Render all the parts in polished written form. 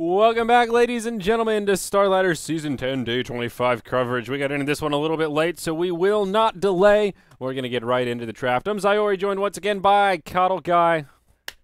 Welcome back, ladies and gentlemen, to Starladder Season 10, Day 25 coverage. We got into this one a little bit late, so we will not delay. We're going to get right into the draft. I'm Zyori, joined once again by Coddle Guy.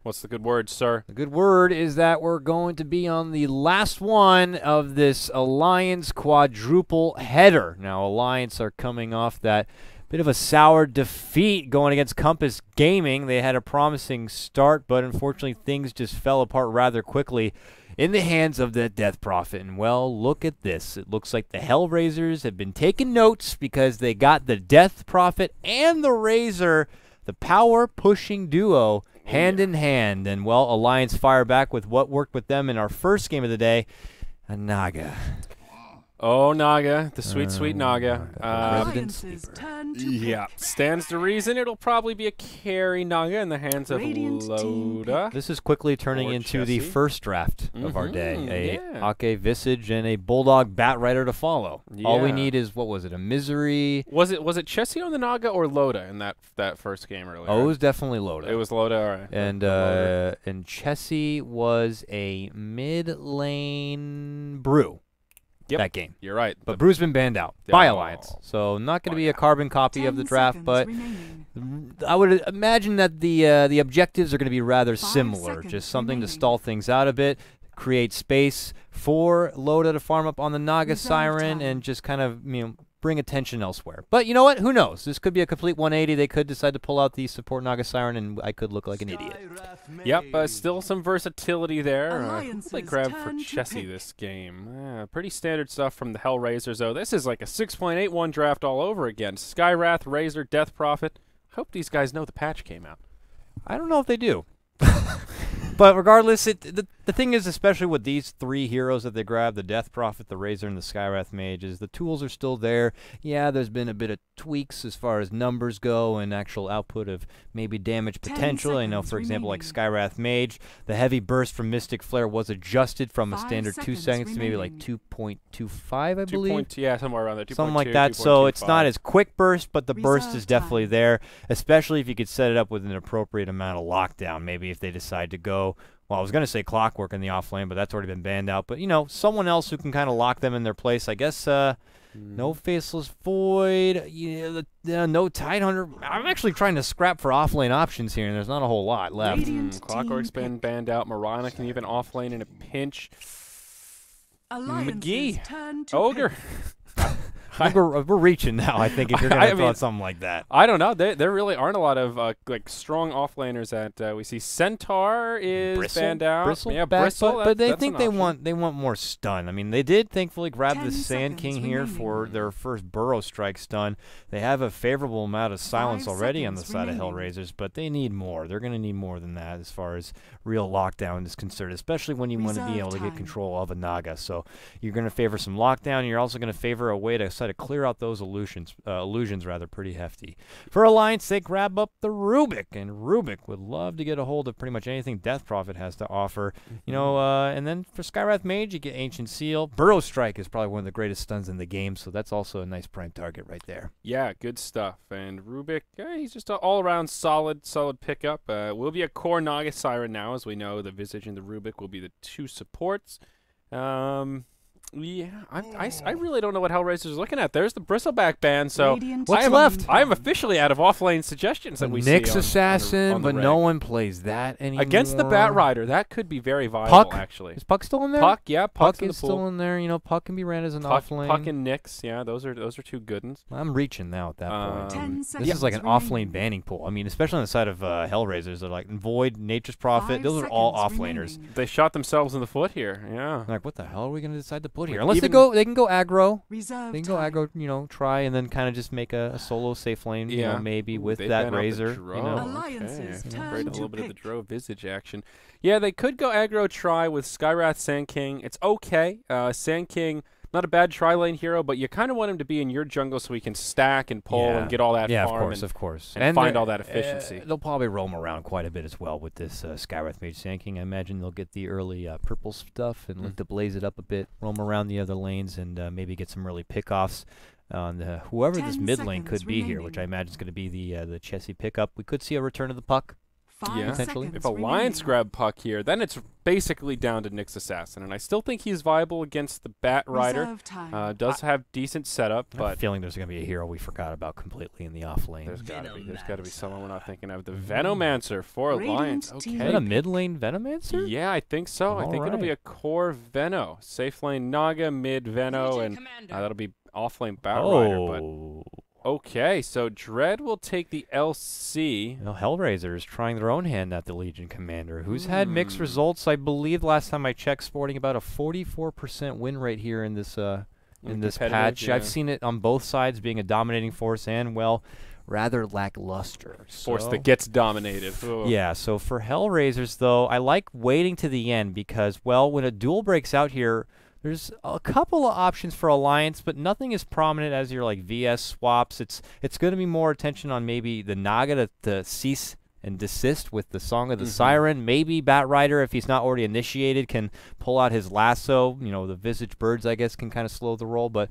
What's the good word, sir? The good word is that we're going to be on the last one of this Alliance quadruple header. Now, Alliance are coming off that bit of a sour defeat going against Compass Gaming. They had a promising start, but unfortunately things just fell apart rather quickly in the hands of the Death Prophet. And, well, look at this. It looks like the Hellraisers have been taking notes because they got the Death Prophet and the Razor, the power-pushing duo, hand in hand. And, well, Alliance fire back with what worked with them in our first game of the day, a Naga. Oh, Naga, the sweet, sweet Naga. Yeah, stands to reason it'll probably be a carry Naga in the hands of Loda. This is quickly turning into the first draft of our day. Ake Visage and a Bulldog Batrider to follow. Yeah. All we need is, what was it, a Misery? Was it Chessie on the Naga or Loda in that first game earlier? Oh, it was definitely Loda. It was Loda, all right. And Chessie was a mid-lane Brew. Yep. That game. You're right. But Brew's been banned out by Alliance. So not going to be a carbon copy of the draft, but I would imagine that the objectives are going to be rather similar. Just something to stall things out a bit, create space for Loda to farm up on the Naga Siren, and just kind of, bring attention elsewhere. But you know what? Who knows? This could be a complete 180. They could decide to pull out the support Naga Siren, and I could look like an idiot. Yep, still some versatility there. They grab for Chessie this game. Pretty standard stuff from the Hellraisers, though. This is like a 6.81 draft all over again. Skywrath, Razor, Death Prophet. Hope these guys know the patch came out. I don't know if they do. But regardless, the thing is, especially with these three heroes that they grab, the Death Prophet, the Razor, and the Skywrath Mage, is the tools are still there. Yeah, there's been a bit of tweaks as far as numbers go and actual output of maybe damage potential. I know, for example, like Skywrath Mage, the heavy burst from Mystic Flare was adjusted from a standard 2 seconds to maybe like 2.25, I believe. Yeah, somewhere around there. Something like that. So it's not as quick burst, but the burst is definitely there, especially if you could set it up with an appropriate amount of lockdown. Maybe if they decide to go, well, I was going to say Clockwork in the off lane, but that's already been banned out. But, someone else who can kind of lock them in their place. I guess no Faceless Void, no Tidehunter. I'm actually trying to scrap for off lane options here, and there's not a whole lot left. Clockwork's been banned out. Mirana can even off lane in a pinch. McGee. Ogre. I think we're reaching now, I think, if you're going to throw something like that. I don't know. There really aren't a lot of strong offlaners that we see. Centaur is banned out. Bristle, yeah, Bristle. But they think they want more stun. I mean, they did thankfully grab the Sand King here for their first Burrow Strike stun. They have a favorable amount of silence already on the side of Hellraisers, but they need more. They're going to need more than that as far as real lockdown is concerned, especially when you want to be able to get control of a Naga. So you're going to favor some lockdown. You're also going to favor a way to clear out those illusions pretty hefty. For Alliance, they grab up the Rubik, and Rubik would love to get a hold of pretty much anything Death Prophet has to offer. And then for Skywrath Mage, you get Ancient Seal. Burrow Strike is probably one of the greatest stuns in the game, so that's also a nice prime target right there. Yeah, good stuff. And Rubik, he's just an all-around solid pickup. Will be a core Naga Siren now, as we know. The Visage and the Rubik will be the two supports. Yeah, I really don't know what Hellraisers are looking at. There's the Bristleback ban, so what's left? I am officially out of off-lane suggestions that we see. Nyx Assassin, on the but no one plays that anymore. Against the Batrider, that could be very viable, Puck? actually. Is Puck still in there? Puck, yeah, Puck's in the is still in there. Puck can be ran as an off-lane. Puck and Nyx, yeah, those are two good ones. I'm reaching now at that point. This is like an off-lane banning pool. I mean, especially on the side of Hellraisers, they're like Void, Nature's Prophet. Those are all off-laners. They shot themselves in the foot here, yeah. Like, what the hell are we going to decide to put here? Unless they can go aggro. They can go aggro, try and then kind of just make a solo safe lane, maybe with that Razor. Okay. A little bit of the Dro Visage action. Yeah, they could go aggro try with Skywrath Sand King. It's okay. Sand King, not a bad tri-lane hero, but you kind of want him to be in your jungle so he can stack and pull and get all that farm. Of course. And find all that efficiency. They'll probably roam around quite a bit as well with this Skywrath Mage Sand King. I imagine they'll get the early purple stuff and look to blaze it up a bit, roam around the other lanes, and maybe get some early pickoffs on whoever this mid lane could be here, which I imagine is going to be the Chessie pickup. We could see a return of the Puck. Yeah, potentially. If Alliance grab puck here, then it's basically down to Nyx Assassin, and I still think he's viable against the Bat Rider. Does have decent setup, but I have a feeling there's going to be a hero we forgot about completely in the off lane. There's got to be someone we're not thinking of. The Venomancer for Alliance. Okay. Is that a mid lane Venomancer? Yeah, I think so. I think it'll be a core Veno. Safe lane Naga, mid Veno, and that'll be off lane Bat Rider. But okay, so Dread will take the LC. Well, Hellraisers trying their own hand at the Legion Commander, who's had mixed results. I believe last time I checked, sporting about a 44% win rate here in this patch. Yeah. I've seen it on both sides being a dominating force and, well, rather lackluster. Force that gets dominated. Ugh. Yeah, so for Hellraisers, though, I like waiting to the end because, well, when a duel breaks out here, there's a couple of options for Alliance, but nothing as prominent as your like VS swaps. It's going to be more attention on maybe the Naga to cease and desist with the Song of the Siren. Maybe Bat Rider, if he's not already initiated, can pull out his lasso. You know, the Visage Birds, I guess, can kind of slow the roll, but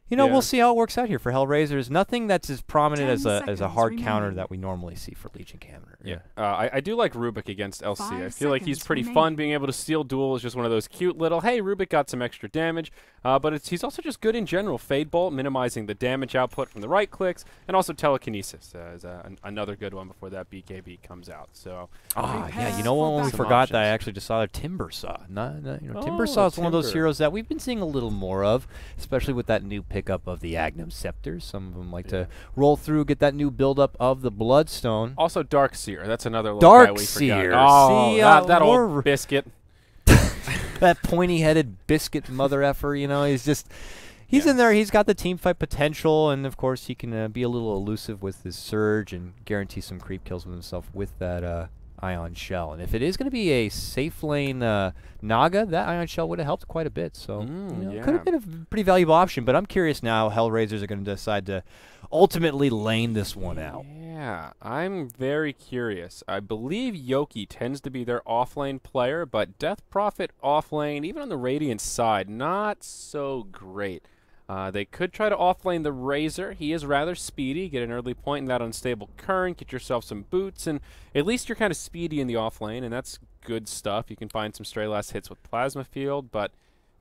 you know, we'll see how it works out here for Hellraisers. Nothing that's as prominent as a hard counter that we normally see for Legion Commander. Yeah, I do like Rubik against LC. I feel like he's pretty fun. Being able to steal duel is just one of those cute little, hey, Rubik got some extra damage, but he's also just good in general. Fade Bolt, minimizing the damage output from the right clicks, and also Telekinesis is another good one before that BKB comes out. So, yeah, you know what one we forgot that I actually just saw there? Timbersaw. Timbersaw is one of those heroes that we've been seeing a little more of, especially with that new pick up of the Agnum Scepters. Some of them like to roll through, get that new build-up of the Bloodstone. Also Darkseer. That's another little guy we forgot. Oh, see, that old biscuit. That pointy-headed biscuit mother effer, you know, he's in there. He's got the team fight potential, and of course he can be a little elusive with his surge and guarantee some creep kills with himself with that Ion Shell. And if it is going to be a safe lane Naga, that Ion Shell would have helped quite a bit. So could have been a pretty valuable option. But I'm curious now how Hellraisers are going to decide to ultimately lane this one out. Yeah, I'm very curious. I believe Yoki tends to be their offlane player, but Death Prophet offlane, even on the Radiant side, not so great. They could try to offlane the Razor. He is rather speedy. Get an early point in that unstable current. Get yourself some boots, and at least you're kind of speedy in the offlane, and that's good stuff. You can find some stray last hits with Plasma Field, but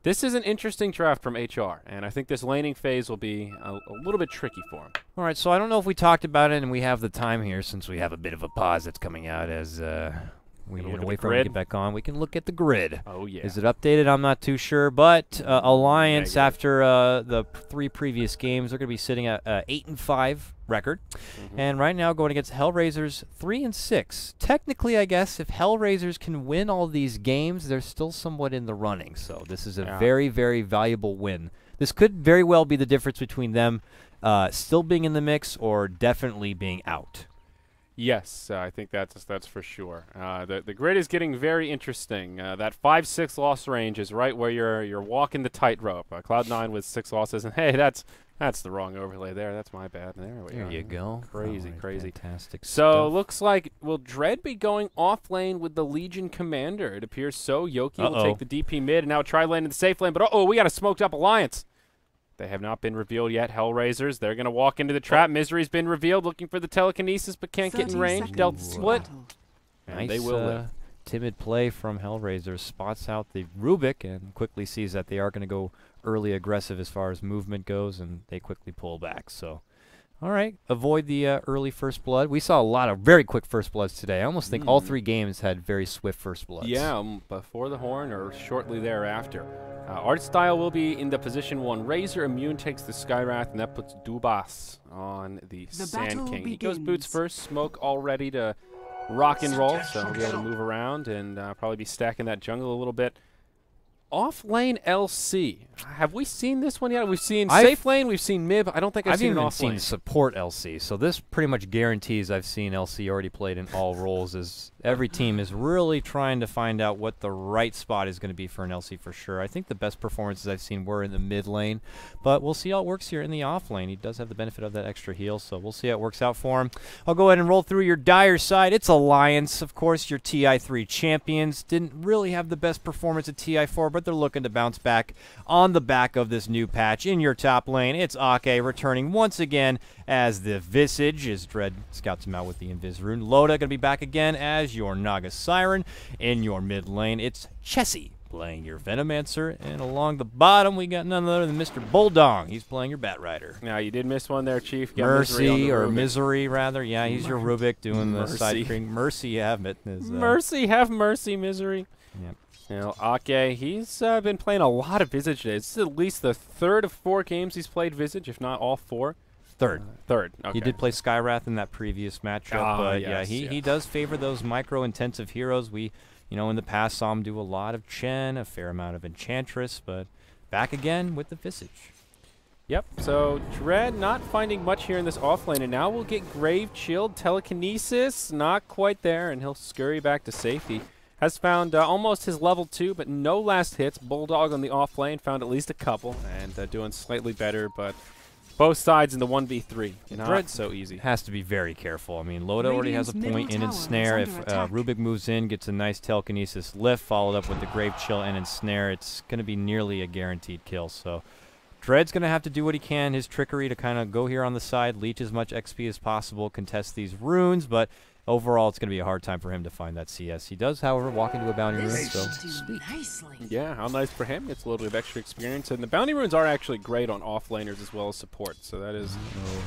this is an interesting draft from HR, and I think this laning phase will be a little bit tricky for him. All right, so I don't know if we talked about it, and we have the time here since we have a bit of a pause that's coming out as we wait for him to get back on. We can look at the grid. Oh, yeah. Is it updated? I'm not too sure. But Alliance, after the 3 previous games, they're going to be sitting at 8-5 record. And right now going against Hellraisers 3-6. Technically, I guess, if Hellraisers can win all these games, they're still somewhat in the running. So this is a very, very valuable win. This could very well be the difference between them still being in the mix or definitely being out. Yes, I think that's for sure. The grid is getting very interesting. That 5-6 loss range is right where you're walking the tightrope. Cloud9 with 6 losses, and hey, that's the wrong overlay there. That's my bad. There you go. Crazy. Fantastic So stuff. looks like will Dread be going off lane with the Legion Commander? It appears so. Yoki will take the DP mid and now try lane in the safe lane. But we got a smoked up Alliance. They have not been revealed yet. Hellraisers, they're going to walk into the trap. Misery's been revealed, looking for the telekinesis, but can't get in range. Dealt split. And nice, they will live. Timid play from Hellraisers. Spots out the Rubik and quickly sees that they are going to go early aggressive as far as movement goes, and they quickly pull back. So, all right, avoid the early first blood. We saw a lot of very quick first bloods today. I almost think all 3 games had very swift first bloods. Yeah, before the horn or shortly thereafter. Art style will be in the position 1. Razor immune takes the Skywrath, and that puts Dubas on the Sand King. He goes boots first, smoke all ready to rock and roll, so he'll be able to move around and probably be stacking that jungle a little bit. Off lane LC. Have we seen this one yet? We've seen safe lane, we've seen mid. I don't think I've seen an off lane. I've even seen support LC. So this pretty much guarantees I've seen LC already played in all roles. As every team is really trying to find out what the right spot is going to be for an LC for sure. I think the best performances I've seen were in the mid lane, but we'll see how it works here in the off lane. He does have the benefit of that extra heal, so we'll see how it works out for him. I'll go ahead and roll through your dire side. It's Alliance, of course, your TI3 champions. Didn't really have the best performance at TI4, but they're looking to bounce back on on the back of this new patch in your top lane. It's Ake returning once again as the Visage, as Dread scouts him out with the Invis rune. Loda going to be back again as your Naga Siren. In your mid lane, it's Chessie playing your Venomancer, and along the bottom we got none other than Mr. Bulldog. He's playing your Bat Rider. Now you did miss one there, Chief. Mercy or Misery rather. Yeah, he's your Rubik doing the side screen. Mercy have it. Mercy, have mercy, Misery. Yep. Now Ake, he's been playing a lot of Visage today. This is at least the third of 4 games he's played Visage, if not all 4. Third. Third. Okay. He did play Skywrath in that previous matchup, but yes, yeah, he does favor those micro-intensive heroes. We, in the past saw him do a lot of Chen, a fair amount of Enchantress, but back again with the Visage. Yep, so Dread not finding much here in this offlane, and now we'll get Grave Chilled, Telekinesis, not quite there, and he'll scurry back to safety. Has found almost his level 2, but no last hits. Bulldog on the offlane found at least a couple, and doing slightly better, but both sides in the 1v3. Not so easy. Has to be very careful. I mean, Loda already has a point in Ensnare. If Rubik moves in, gets a nice Telekinesis lift, followed up with the Grave Chill and Ensnare, it's going to be nearly a guaranteed kill. So Dread's going to have to do what he can, his trickery to kind of go here on the side, leech as much XP as possible, contest these runes, but overall it's going to be a hard time for him to find that CS. He does, however, walk into a bounty rune, so sweet. Yeah, how nice for him. Gets a little bit of extra experience, and the bounty runes are actually great on offlaners as well as support, so that is...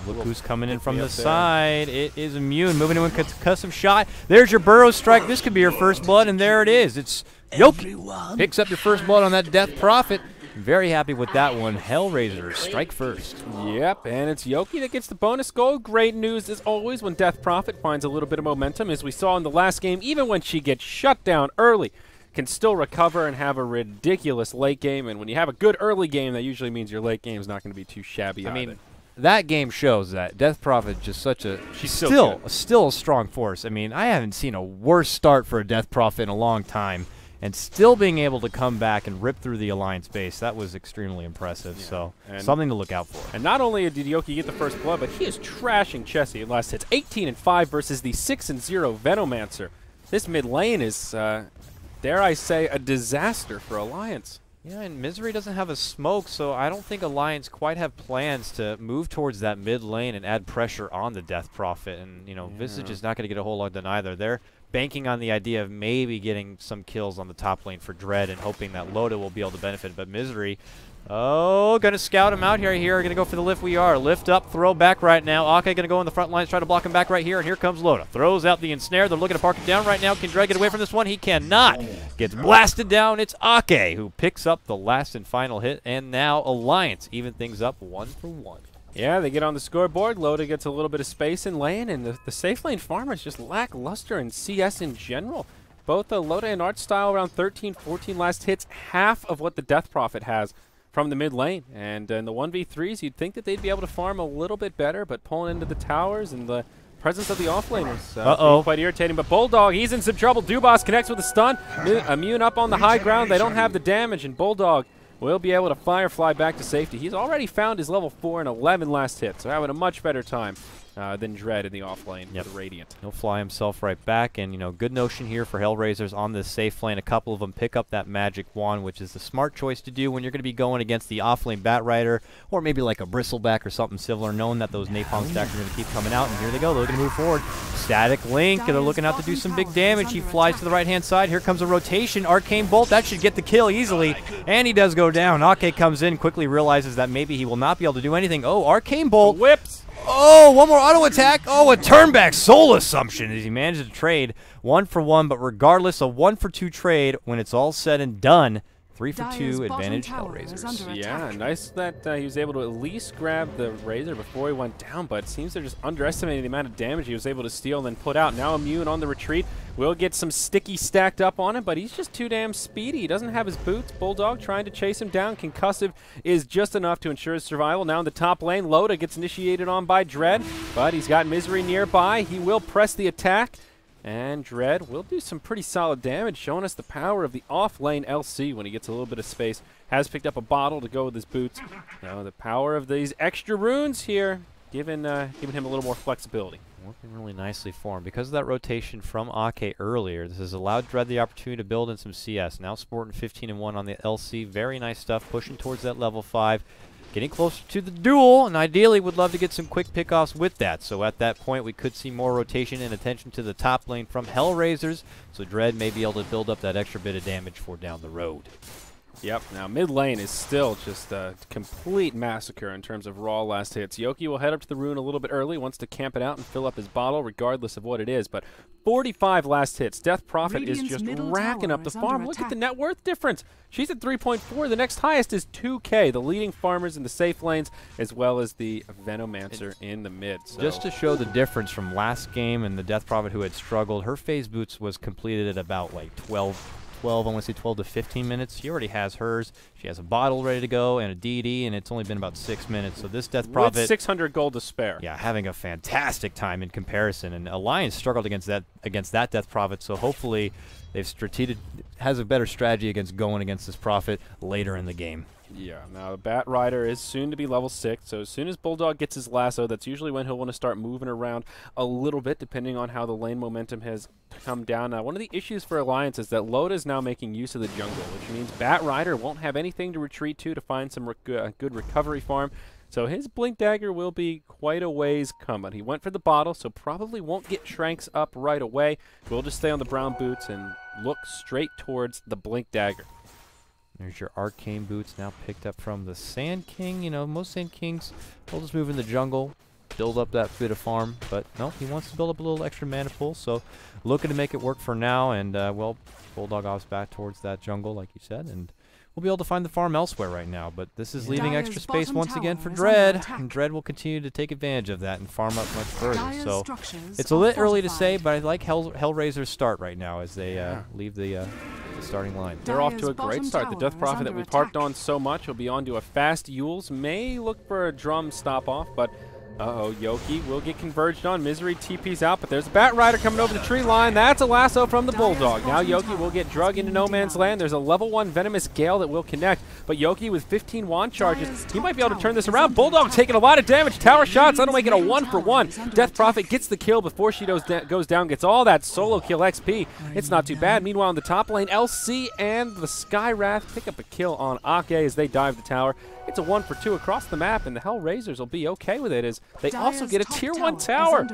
look who's coming in from the side. It is Immune, moving to a concussive shot. There's your Burrow Strike. This could be your first blood, and there it is. It's Yoki. Picks up your first blood on that Death Prophet. Very happy with that one. Hellraisers strike first. Yep, and it's Yoki that gets the bonus goal. Great news as always when Death Prophet finds a little bit of momentum, as we saw in the last game. Even when she gets shut down early, can still recover and have a ridiculous late game. And when you have a good early game, that usually means your late game is not going to be too shabby. I mean, that game shows that Death Prophet just such a still a strong force. I mean, I haven't seen a worse start for a Death Prophet in a long time. And still being able to come back and rip through the Alliance base, that was extremely impressive. Yeah. So something to look out for. And not only did Yoki get the first blood, but he is trashing Chessie in last hits. 18-5 versus the 6-0 Venomancer. This mid lane is, dare I say, a disaster for Alliance. Yeah, and Misery doesn't have a smoke, so I don't think Alliance quite have plans to move towards that mid lane and add pressure on the Death Prophet. And, Visage is not going to get a whole lot done either. They're banking on the idea of maybe getting some kills on the top lane for Dread and hoping that Loda will be able to benefit. But Misery, going to scout him out here. Going to go for the lift we are. Lift up, throw back right now. Ake going to go in the front lines, try to block him back right here. And here comes Loda. Throws out the Ensnare. They're looking to park it down right now. Can Dread get away from this one? He cannot. Gets blasted down. It's Ake who picks up the last and final hit. And now Alliance even things up 1-for-1. Yeah, they get on the scoreboard. Loda gets a little bit of space in lane, and the safe lane farmers just lackluster in CS in general. Both Loda and Artstyle around 13, 14 last hits, half of what the Death Prophet has from the mid lane. And in the 1v3s, you'd think that they'd be able to farm a little bit better, but pulling into the towers and the presence of the offlaners quite irritating. But Bulldog, he's in some trouble. Dubas connects with a stun. Immune up on the high ground. They don't have the damage, and Bulldog will be able to Firefly back to safety. He's already found his level 4 and 11 last hit, so having a much better time than Dread in the offlane with the Radiant. He'll fly himself right back, and, good notion here for Hellraisers on this safe lane. A couple of them pick up that Magic Wand, which is the smart choice to do when you're going to be going against the offlane Bat Rider, or maybe like a Bristleback or something similar, knowing that those Napalm stacks are going to keep coming out. And here they go. They're looking to move forward. Static Link. They're looking out to do some big damage. He flies to the right-hand side. Here comes a rotation. Arcane Bolt. That should get the kill easily. And he does go down. Ake comes in, quickly realizes that maybe he will not be able to do anything. Oh, Arcane Bolt. Whips. Oh, one more auto attack. Oh, a turn-back soul assumption as he manages to trade 1-for-1. But regardless, a 1-for-2 trade, when it's all said and done, 3-for-2 advantage Hellraisers. Yeah, nice that he was able to at least grab the Razor before he went down, but it seems they're just underestimating the amount of damage he was able to steal and then put out. Now Immune on the retreat. Will get some sticky stacked up on him, but he's just too damn speedy. He doesn't have his boots. Bulldog trying to chase him down. Concussive is just enough to ensure his survival. Now in the top lane, Loda gets initiated on by Dread, but he's got Misery nearby. He will press the attack. And Dread will do some pretty solid damage, showing us the power of the off-lane LC when he gets a little bit of space. Has picked up a bottle to go with his boots. The power of these extra runes here, giving him a little more flexibility. Working really nicely for him. Because of that rotation from Ake earlier, this has allowed Dread the opportunity to build in some CS. Now sporting 15-1 on the LC. Very nice stuff, pushing towards that level 5. Getting closer to the duel, and ideally would love to get some quick pickoffs with that. So at that point, we could see more rotation and attention to the top lane from Hellraisers, so Dread may be able to build up that extra bit of damage for down the road. Yep, now mid lane is still just a complete massacre in terms of raw last hits. Yoki will head up to the rune a little bit early, wants to camp it out and fill up his bottle regardless of what it is, but 45 last hits. Death Prophet is just racking up the farm. Look at the net worth difference. She's at 3.4. The next highest is 2K. The leading farmers in the safe lanes as well as the Venomancer in the mid. So. Just to show the difference from last game and the Death Prophet who had struggled, her phase boots was completed at about like 12, I want to say 12 to 15 minutes. She already has hers. She has a bottle ready to go and a DD, and it's only been about 6 minutes. So this Death Prophet, with 600 gold to spare. Yeah, having a fantastic time in comparison. And Alliance struggled against that Death Prophet, so hopefully they've has a better strategy against going against this Prophet later in the game. Yeah, now the Bat Rider is soon to be level 6, so as soon as Bulldog gets his lasso, that's usually when he'll want to start moving around a little bit, depending on how the lane momentum has come down. Now, one of the issues for Alliance is that Loda is now making use of the jungle, which means Bat Rider won't have anything to retreat to find some good recovery farm. So his Blink Dagger will be quite a ways coming. He went for the bottle, so probably won't get Shranks up right away. We'll just stay on the brown boots and look straight towards the Blink Dagger. There's your Arcane Boots now picked up from the Sand King. You know, most Sand Kings will just move in the jungle, build up that bit of farm. But no, he wants to build up a little extra mana pool. So looking to make it work for now. And, well, Bulldog offs back towards that jungle, like you said. And we'll be able to find the farm elsewhere right now. But this is leaving extra space once again for Dread. And Dread will continue to take advantage of that and farm up much further. So it's a little early to say, but I like Hellraiser's start right now as they leave the starting line. They're off to a great start. The Death Prophet that we parked on so much will be on to a fast Yules. May look for a drum stop off, but Yoki will get converged on. Misery TP's out, but there's a Bat Rider coming over the tree line. That's a lasso from the Bulldog. Now Yoki will get drug into no man's land. There's a level 1 Venomous Gale that will connect, but Yoki with 15 wand charges, he might be able to turn this around. Bulldog taking a lot of damage. Tower shots, that'll make it a 1-for-1. Death Prophet gets the kill before she goes down, gets all that solo kill XP. It's not too bad. Meanwhile, in the top lane, LC and the Skywrath pick up a kill on Ake as they dive the tower. It's a 1-for-2 across the map, and the Hellraisers will be okay with it as they also get a tier 1 tower.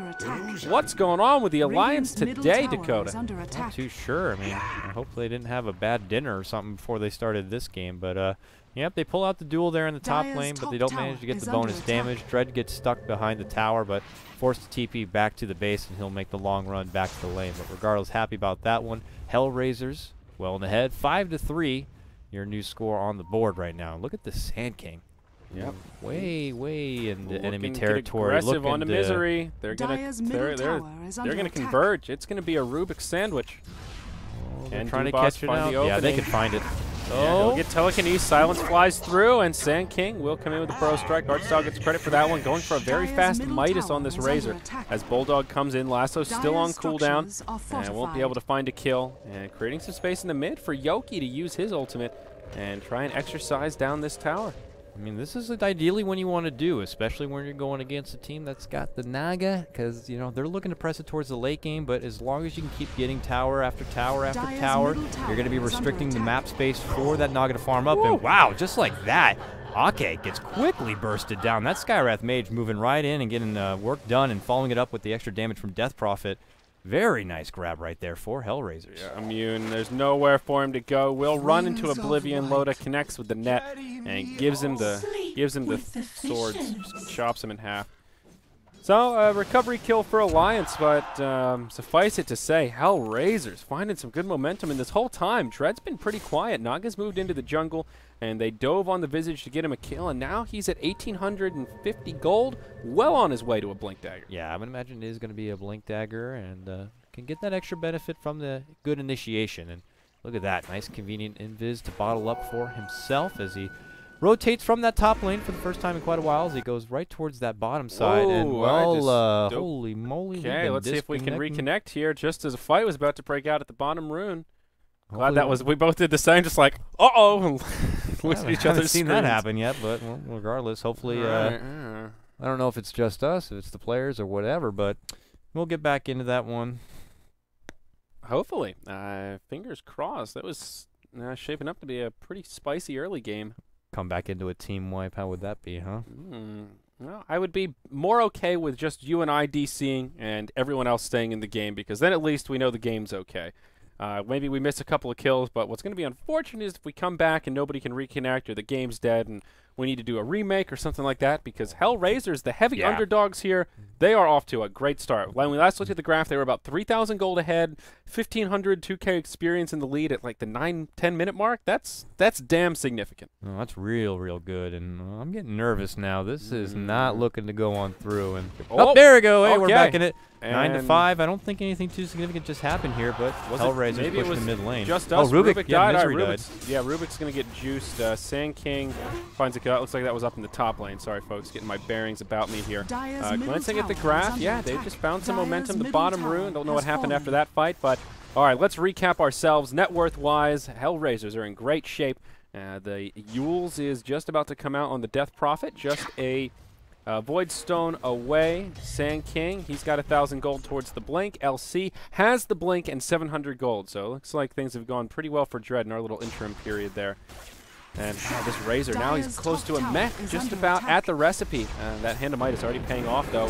What's going on with the Alliance today, Dakota? Not too sure. I mean, I hope they didn't have a bad dinner or something before they started this game. But, yep, they pull out the duel there in the top lane, but they don't manage to get the bonus damage. Dread gets stuck behind the tower, but forced to TP back to the base, and he'll make the long run back to the lane. But regardless, happy about that one. Hellraisers well in the head, 5-3. Your new score on the board right now. Look at the Sand King. Yep. Way in the enemy territory. Aggressive on the Misery. They're gonna converge. It's gonna be a Rubik's sandwich. And trying to catch it out. Yeah, they can find it. He'll get telekinesis. Silence flies through, and Sand King will come in with a Burrow Strike. Artstyle gets credit for that one, going for a very fast Midas on this Razor. As Bulldog comes in, Lasso still on cooldown, and won't be able to find a kill. And creating some space in the mid for Yoki to use his ultimate and try and exercise down this tower. I mean, this is ideally when you want to do, especially when you're going against a team that's got the Naga, because, you know, they're looking to press it towards the late game, but as long as you can keep getting tower after tower after tower, you're going to be restricting the map space for that Naga to farm up. Woo! And wow, just like that, Ake gets quickly bursted down. That Skywrath Mage moving right in and getting work done and following it up with the extra damage from Death Prophet. Very nice grab right there for Hellraisers. Yeah, immune. There's nowhere for him to go. Will run into Oblivion. Loda connects with the net and gives him the swords. Just chops him in half. So a recovery kill for Alliance, but suffice it to say, Hellraisers finding some good momentum. And this whole time, Dread's been pretty quiet. Naga's moved into the jungle, and they dove on the Visage to get him a kill, and now he's at 1,850 gold, well on his way to a Blink Dagger. Yeah, I would imagine it is going to be a Blink Dagger, and can get that extra benefit from the good initiation. And look at that, nice convenient invis to bottle up for himself as he rotates from that top lane for the first time in quite a while as he goes right towards that bottom side. Whoa, and, well, holy moly. Okay, let's see if we can reconnect here just as a fight was about to break out at the bottom rune. Glad that was, we both did the same, just like, uh-oh. Looked at each other's I haven't seen that screens. happen yet, but well, regardless, hopefully, I don't know if it's just us, if it's the players or whatever, but We'll get back into that one. Hopefully. Fingers crossed. That was shaping up to be a pretty spicy early game. Come back into a team wipe. How would that be, huh? Well, I would be more okay with just you and I DCing and everyone else staying in the game, because then at least we know the game's okay. Maybe we miss a couple of kills, but what's going to be unfortunate is if we come back and nobody can reconnect or the game's dead and we need to do a remake or something like that, because Hellraisers, the heavy underdogs here, they are off to a great start. When we last looked at the graph, they were about 3,000 gold ahead, 1,500 2K experience in the lead at like the 9-10 minute mark. That's damn significant. Oh, that's real good, and I'm getting nervous now. This is not looking to go on through. And there we go. Hey, we're back in it. 9 to 5. I don't think anything too significant just happened here, but Hellraisers pushed to mid lane. Just us. Rubik died. Died. Yeah, Rubik's going to get juiced. Sand King finds a kill. It looks like that was up in the top lane. Sorry, folks, getting my bearings about me here. Glancing at the graph, yeah, they just found some momentum. The bottom rune. Don't know what happened after that fight, but all right, let's recap ourselves. Net worth-wise, Hellraisers are in great shape. The Yules is just about to come out on the Death Prophet. Just a Void Stone away. Sand King, he's got 1,000 gold towards the Blink. LC has the Blink and 700 gold. So it looks like things have gone pretty well for Dread in our little interim period there. And this Razor, now he's close to a mech, just about at the recipe. That Handamite is already paying off, though.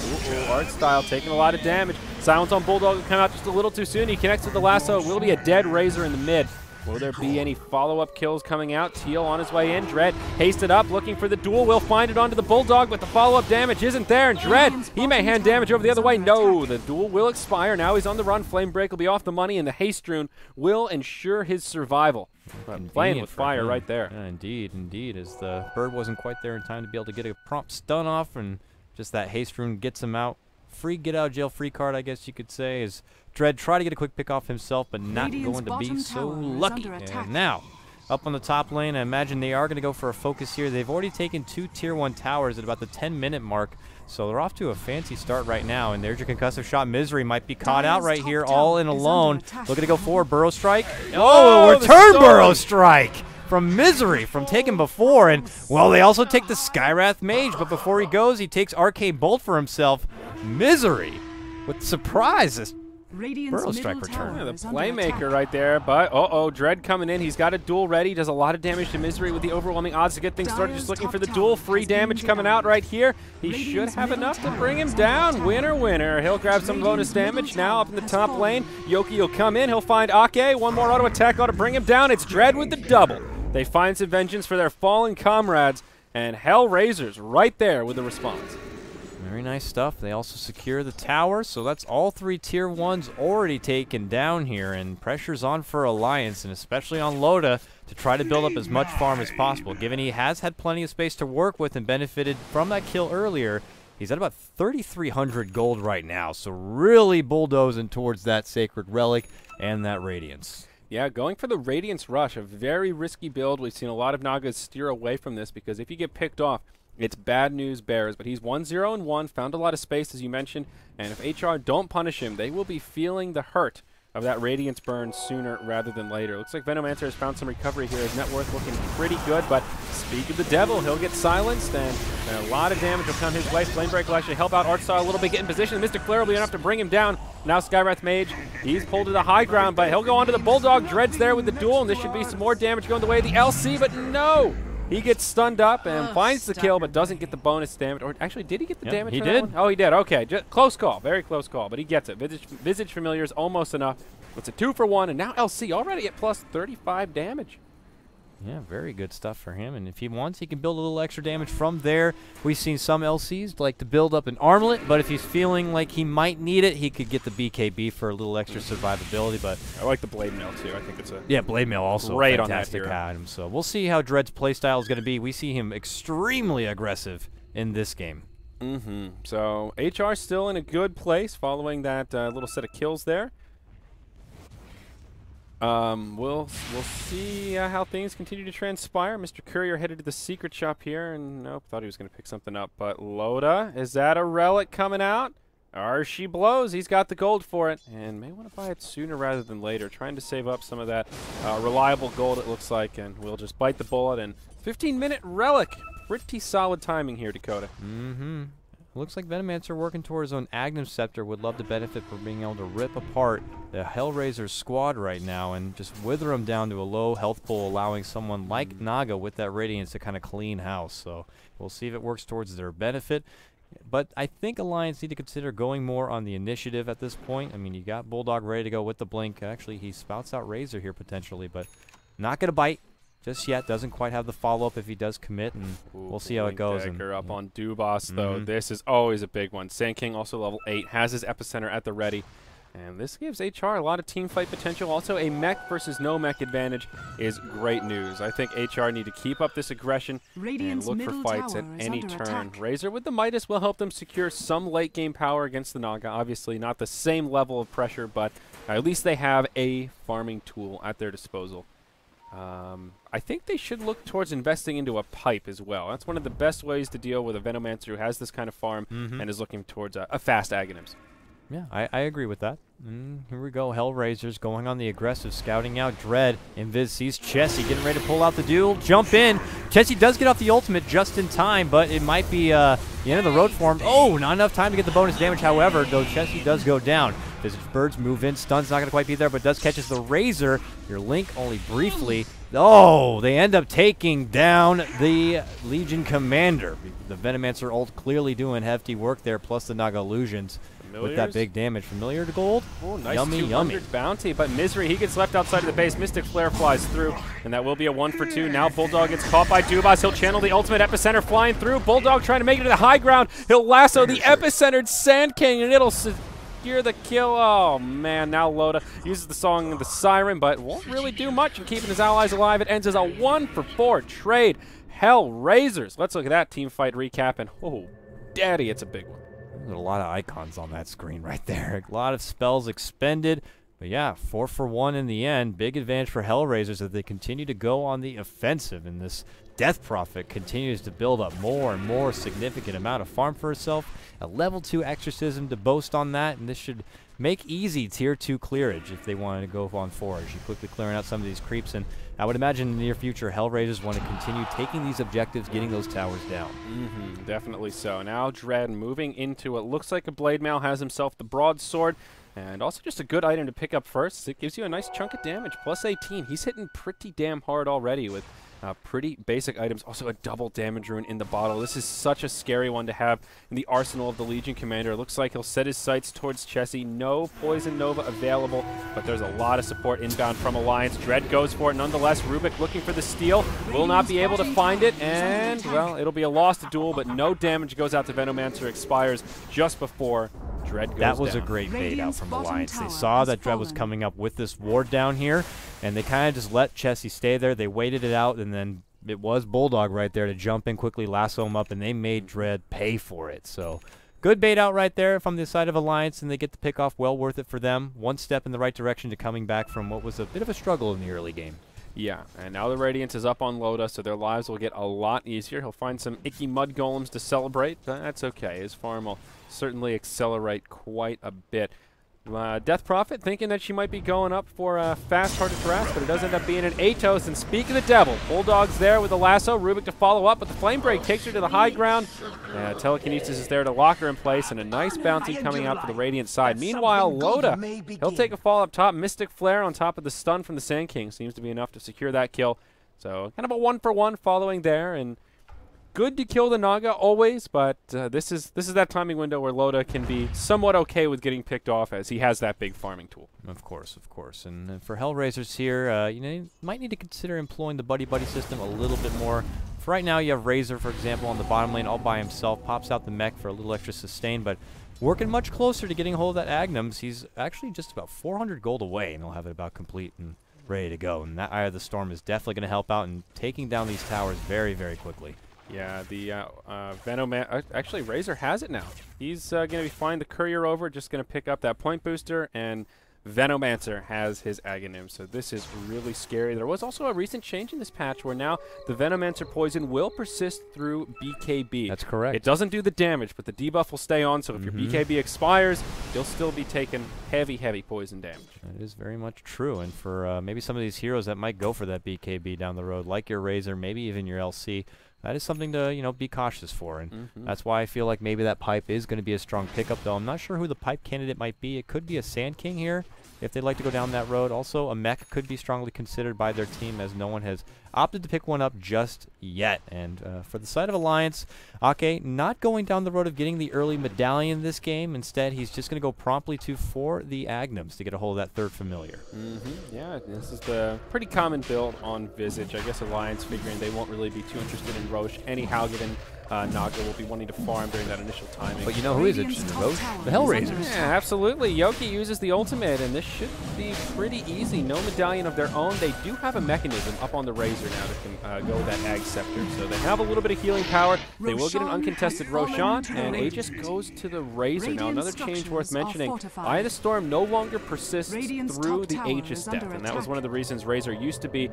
Art Style taking a lot of damage. Silence on Bulldog will come out just a little too soon. He connects with the lasso. It will be a dead Razor in the mid. Will there be any follow-up kills coming out? Teal on his way in. Dread hasted up, looking for the duel. Will find it onto the Bulldog, but the follow-up damage isn't there. And Dread, he may hand damage over the other way. No, the duel will expire. Now he's on the run. Flame Break will be off the money, and the Haste Rune will ensure his survival. Playing with fire right there. Yeah, indeed. As the bird wasn't quite there in time to be able to get a prompt stun off, and just that Haste Rune gets him out. Free get out of jail free card, I guess you could say, as Dread tried to get a quick pick off himself, but not going to be so lucky. And now, up on the top lane, I imagine they are going to go for a focus here. They've already taken 2 Tier 1 towers at about the 10-minute mark, so they're off to a fancy start right now. And there's your concussive shot. Misery might be caught out right here, all in alone. Looking to go forward, Burrow Strike. Oh, return Burrow Strike from Misery from taken before. And, well, they also take the Skywrath Mage, but before he goes, he takes Arcane Bolt for himself. Misery with surprise. Burrow Strike return. Yeah, the playmaker right there, but Dread coming in. He's got a duel ready. Does a lot of damage to Misery with the overwhelming odds to get things started. Just looking for the duel. Free damage coming out right here. He should have enough to bring him down. Winner. He'll grab some bonus damage now up in the top lane. Yoki will come in. He'll find Ake. One more auto attack ought to bring him down. It's Dread with the double. They find some vengeance for their fallen comrades, and Hellraisers right there with the response. Very nice stuff. They also secure the tower, so that's all 3 Tier 1s already taken down here, and pressure's on for Alliance, and especially on Loda, to try to build up as much farm as possible. Given he has had plenty of space to work with and benefited from that kill earlier, he's at about 3,300 gold right now, so really bulldozing towards that Sacred Relic and that Radiance. Yeah, going for the Radiance Rush, a very risky build. We've seen a lot of Nagas steer away from this, because if you get picked off, it's bad news bears, but he's 1-0-1, found a lot of space, as you mentioned, and if HR don't punish him, they will be feeling the hurt of that Radiance burn sooner rather than later. Looks like Venomancer has found some recovery here. His net worth looking pretty good, but speak of the devil, he'll get silenced, and a lot of damage will come his way. Flame Break will actually help out Artstyle a little bit, get in position. Mystic Flare will be enough to bring him down. Now Skywrath Mage, he's pulled to the high ground, but he'll go onto the Bulldog. Dread's there with the duel, and this should be some more damage going the way of the LC, but no! He gets stunned up and finds the kill, but doesn't get the bonus damage. Or actually, did he get the damage? He for did. That one? Oh, he did. Okay, close call. Very close call, but he gets it. Visage Familiar is almost enough. It's a 2 for 1, and now LC already at plus 35 damage. Yeah, very good stuff for him, and if he wants, he can build a little extra damage from there. We've seen some LCs like to build up an armlet, but if he's feeling like he might need it, he could get the BKB for a little extra survivability. But I like the Blade Mail, too. I think it's a Blade Mail also great a fantastic item. So we'll see how Dread's playstyle is going to be. We see him extremely aggressive in this game. So HR still in a good place following that little set of kills there. We'll see how things continue to transpire. Mr. Courier headed to the secret shop here, and nope, thought he was going to pick something up. But Loda, is that a relic coming out? She blows. He's got the gold for it, and may want to buy it sooner rather than later. Trying to save up some of that reliable gold, it looks like, and we'll just bite the bullet. And 15-minute relic. Pretty solid timing here, Dakota. looks like Venomancer working towards his own Agnum Scepter would love to benefit from being able to rip apart the Hellraisers squad right now and just wither them down to a low health pool, allowing someone like Naga with that Radiance to kind of clean house. So we'll see if it works towards their benefit. But I think Alliance need to consider going more on the initiative at this point. I mean, you got Bulldog ready to go with the Blink. Actually, he spouts out Razor here potentially, but not going to bite just yet. Doesn't quite have the follow-up if he does commit, and we'll see how it goes. Dagger up on Dubas, though. This is always a big one. Sand King, also level 8, has his Epicenter at the ready. And this gives HR a lot of team fight potential. Also, a mech versus no mech advantage is great news. I think HR need to keep up this aggression and look for fights at any turn. Razor with the Midas will help them secure some late game power against the Naga. Obviously, not the same level of pressure, but at least they have a farming tool at their disposal. I think they should look towards investing into a pipe as well. That's one of the best ways to deal with a Venomancer who has this kind of farm and is looking towards a fast Aghanims. Yeah, I agree with that. Here we go. Hellraisers going on the aggressive, scouting out Dread. Invis sees Chessie getting ready to pull out the duel. Jump in. Chessie does get off the ultimate just in time, but it might be the end of the road for him. Oh, not enough time to get the bonus damage. However, though, Chessie does go down. Visage Birds move in. Stun's not going to quite be there, but does catches the Razor. Your Link only briefly. Oh, they end up taking down the Legion Commander. The Venomancer ult clearly doing hefty work there, plus the Naga Illusions. With that big damage. Familiar to gold. Oh, nice yummy, 200 yummy. bounty, but Misery, he gets left outside of the base. Mystic Flare flies through, and that will be a 1-for-2. Now Bulldog gets caught by Dubas. He'll channel the ultimate Epicenter flying through. Bulldog trying to make it to the high ground. He'll lasso the Epicentered Sand King, and it'll secure the kill. Oh, man. Now Loda uses the song The Siren, but won't really do much in keeping his allies alive. It ends as a 1-for-4 trade. Hellraisers. Let's look at that team fight recap, and oh, daddy, it's a big one. There's a lot of icons on that screen right there. A lot of spells expended. But yeah, 4-for-1 in the end. Big advantage for Hellraisers as they continue to go on the offensive. And this Death Prophet continues to build up more and more significant amount of farm for herself. A level 2 Exorcism to boast on that. And this should make easy tier 2 clearage if they wanted to go on forage. You're quickly clearing out some of these creeps. And I would imagine in the near future, Hellraisers want to continue taking these objectives, getting those towers down. Definitely so. Now Dread moving into what looks like a Blade Mail, has himself the Broadsword, and also just a good item to pick up first. It gives you a nice chunk of damage, plus 18. He's hitting pretty damn hard already with pretty basic items. Also a double damage rune in the bottle. This is such a scary one to have in the arsenal of the Legion Commander. It looks like he'll set his sights towards Chessie. No Poison Nova available, but there's a lot of support inbound from Alliance. Dread goes for it nonetheless. Rubik looking for the steal. Will not be able to find it, and, well, it'll be a lost duel, but no damage goes out to Venomancer. Expires just before Dread goes That was down. a great bait out from Alliance. They saw that Dread was coming up with this ward down here, and they kind of just let Chessie stay there. They waited it out, and then it was Bulldog right there to jump in quickly, lasso him up, and they made Dread pay for it. So good bait out right there from the side of Alliance, and they get the pick off. Well worth it for them. One step in the right direction to coming back from what was a bit of a struggle in the early game. Yeah, and now the Radiance is up on Loda, so their lives will get a lot easier. He'll find some icky mud golems to celebrate. That's okay. His farm will certainly accelerate quite a bit. Death Prophet thinking that she might be going up for a fast, hard to harass, but it does end up being an Atos. And speak of the devil, Bulldog's there with the lasso. Rubik to follow up, but the Flame Break takes her to the high ground. Telekinesis is there to lock her in place, and a nice bounty coming out for the Radiant side. Meanwhile, Loda, he'll take a fall up top. Mystic Flare on top of the stun from the Sand King seems to be enough to secure that kill. So kind of a 1-for-1 following there, and good to kill the Naga always, but this is that timing window where Loda can be somewhat okay with getting picked off, as he has that big farming tool. Of course, of course. And for Hellraisers here, you might need to consider employing the buddy-buddy system a little bit more. For right now, you have Razor, for example, on the bottom lane all by himself, pops out the mech for a little extra sustain, but working much closer to getting a hold of that Agnums. He's actually just about 400 gold away, and he'll have it about complete and ready to go. And that Eye of the Storm is definitely going to help out in taking down these towers very, very quickly. Yeah, the Venoman, actually Razor has it now. He's going to be flying the Courier over, just going to pick up that point booster, and Venomancer has his Aghanim, so this is really scary. There was also a recent change in this patch where now the Venomancer poison will persist through BKB. That's correct. It doesn't do the damage, but the debuff will stay on, so if your BKB expires, you'll still be taking heavy, heavy poison damage. That is very much true, and for maybe some of these heroes that might go for that BKB down the road, like your Razor, maybe even your LC, that is something to, you know, be cautious for. And that's why I feel like maybe that pipe is going to be a strong pickup, though. I'm not sure who the pipe candidate might be. It could be a Sand King here, if they'd like to go down that road. Also, a mech could be strongly considered by their team, as no one has opted to pick one up just yet. And for the side of Alliance, Ake not going down the road of getting the early medallion this game. Instead, he's just going to go promptly for the Agnums to get a hold of that third familiar. Yeah, this is the pretty common build on Visage. I guess Alliance figuring they won't really be too interested in Roche. Anyhow, given Naga will be wanting to farm during that initial timing. But you know who is interested in Roche? The Hellraisers. Yeah, absolutely. Yoki uses the ultimate, and this should be pretty easy. No medallion of their own. They do have a mechanism up on the Razor now that can go with that Ag Scepter. So they have a little bit of healing power. They will get an uncontested Roshan, and Aegis goes to the Razor. Now, another change worth mentioning. Eye of the Storm no longer persists through the Aegis death, and that was one of the reasons Razor used to be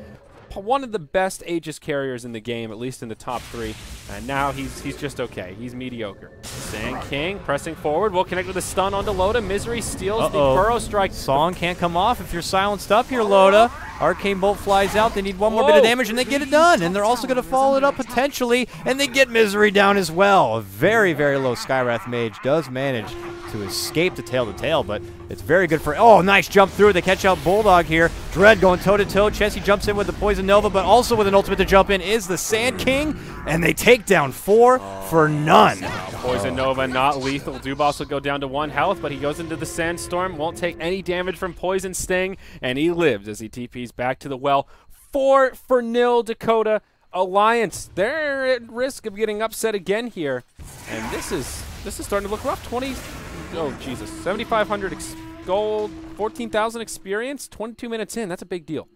one of the best Aegis carriers in the game, at least in the top 3. And now he's just okay. He's mediocre. Sand King pressing forward. Will connect with a stun onto Loda. Misery steals the Burrow Strike. Song can't come off if you're silenced up here, Loda. Arcane Bolt flies out. They need one more bit of damage, and they get it done. And they're also going to follow it up potentially, and they get Misery down as well. A very, very low Skywrath Mage does manage to escape the tail-to-tail, but it's very good for... Oh, nice jump through. They catch out Bulldog here. Dread going toe-to-toe. Chessie jumps in with the Poison Nova, but also with an ultimate to jump in is the Sand King, and they take down 4 for none. Poison Nova not lethal. Dubas will go down to 1 health, but he goes into the Sandstorm, won't take any damage from Poison Sting, and he lives as he TPs back to the well. 4-0 Dakota. Alliance, they're at risk of getting upset again here, and this is starting to look rough. 7,500 gold, 14,000 experience, 22 minutes in. That's a big deal.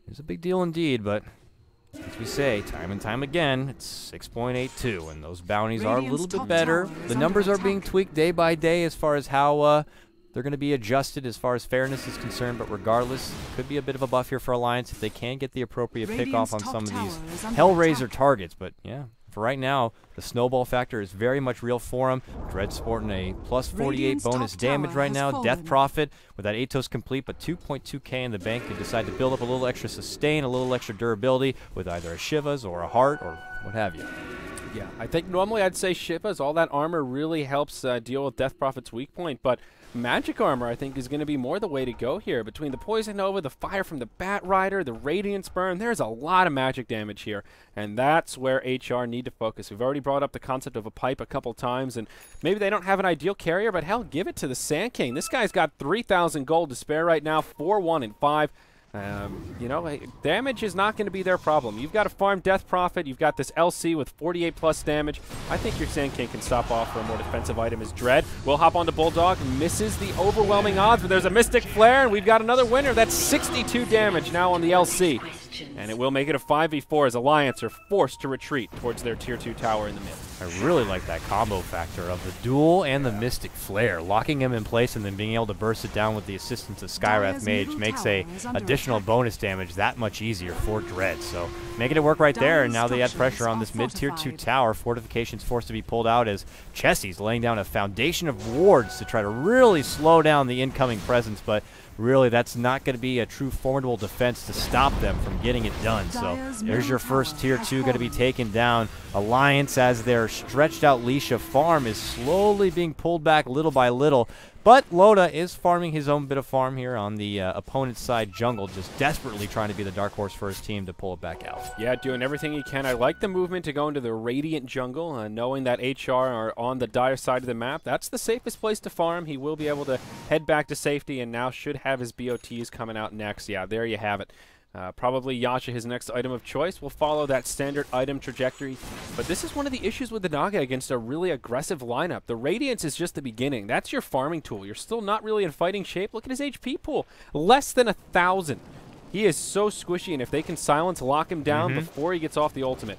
It's a big deal indeed, but as we say time and time again, it's 6.82, and those bounties are a little bit better. The numbers are being tweaked day by day as far as how they're going to be adjusted as far as fairness is concerned, but regardless, it could be a bit of a buff here for Alliance if they can get the appropriate pick off on some of these Hellraiser targets. But yeah, for right now, the snowball factor is very much real for him. Dread sporting a plus 48 bonus damage right now. Death Prophet with that Atos complete, but 2.2k in the bank. Could decide to build up a little extra sustain, a little extra durability with either a Shivas or a Heart or what have you. Yeah, I think normally I'd say Shivas. All that armor really helps deal with Death Prophet's weak point, but magic armor, I think, is going to be more the way to go here. Between the Poison Nova, the fire from the Bat Rider, the Radiance Burn, there's a lot of magic damage here, and that's where HR need to focus. We've already brought up the concept of a pipe a couple times, and maybe they don't have an ideal carrier, but hell, give it to the Sand King. This guy's got 3,000 gold to spare right now, 4-1 and 5. You know, damage is not going to be their problem. You've got a farm Death Prophet. You've got this LC with 48 plus damage. I think your Sand King can stop off for a more defensive item as Dread. Will hop onto Bulldog. Misses the overwhelming odds, but there's a Mystic Flare, and we've got another winner. That's 62 damage now on the LC. And it will make it a 5v4 as Alliance are forced to retreat towards their Tier 2 tower in the mid. I really like that combo factor of the duel and the Mystic Flare. Locking him in place and then being able to burst it down with the assistance of Skywrath Mage makes a additional bonus damage that much easier for Dread. So making it work right there, and now they add pressure on this mid-tier 2 tower. Fortification's forced to be pulled out as Chessie's laying down a foundation of wards to try to really slow down the incoming presence, but really that's not going to be a true formidable defense to stop them from getting it done. So there's your first Tier 2 going to be taken down. Alliance, as their stretched out leash of farm, is slowly being pulled back little by little. But Loda is farming his own bit of farm here on the opponent's side jungle, just desperately trying to be the dark horse for his team to pull it back out. Yeah, doing everything he can. I like the movement to go into the Radiant jungle, knowing that HR are on the dire side of the map. That's the safest place to farm. He will be able to head back to safety and now should have his BOTs coming out next. Yeah, there you have it. Probably Yasha, his next item of choice, will follow that standard item trajectory. But this is one of the issues with the Naga against a really aggressive lineup. The Radiance is just the beginning. That's your farming tool. You're still not really in fighting shape. Look at his HP pool. Less than 1,000. He is so squishy, and if they can silence, lock him down before he gets off the ultimate,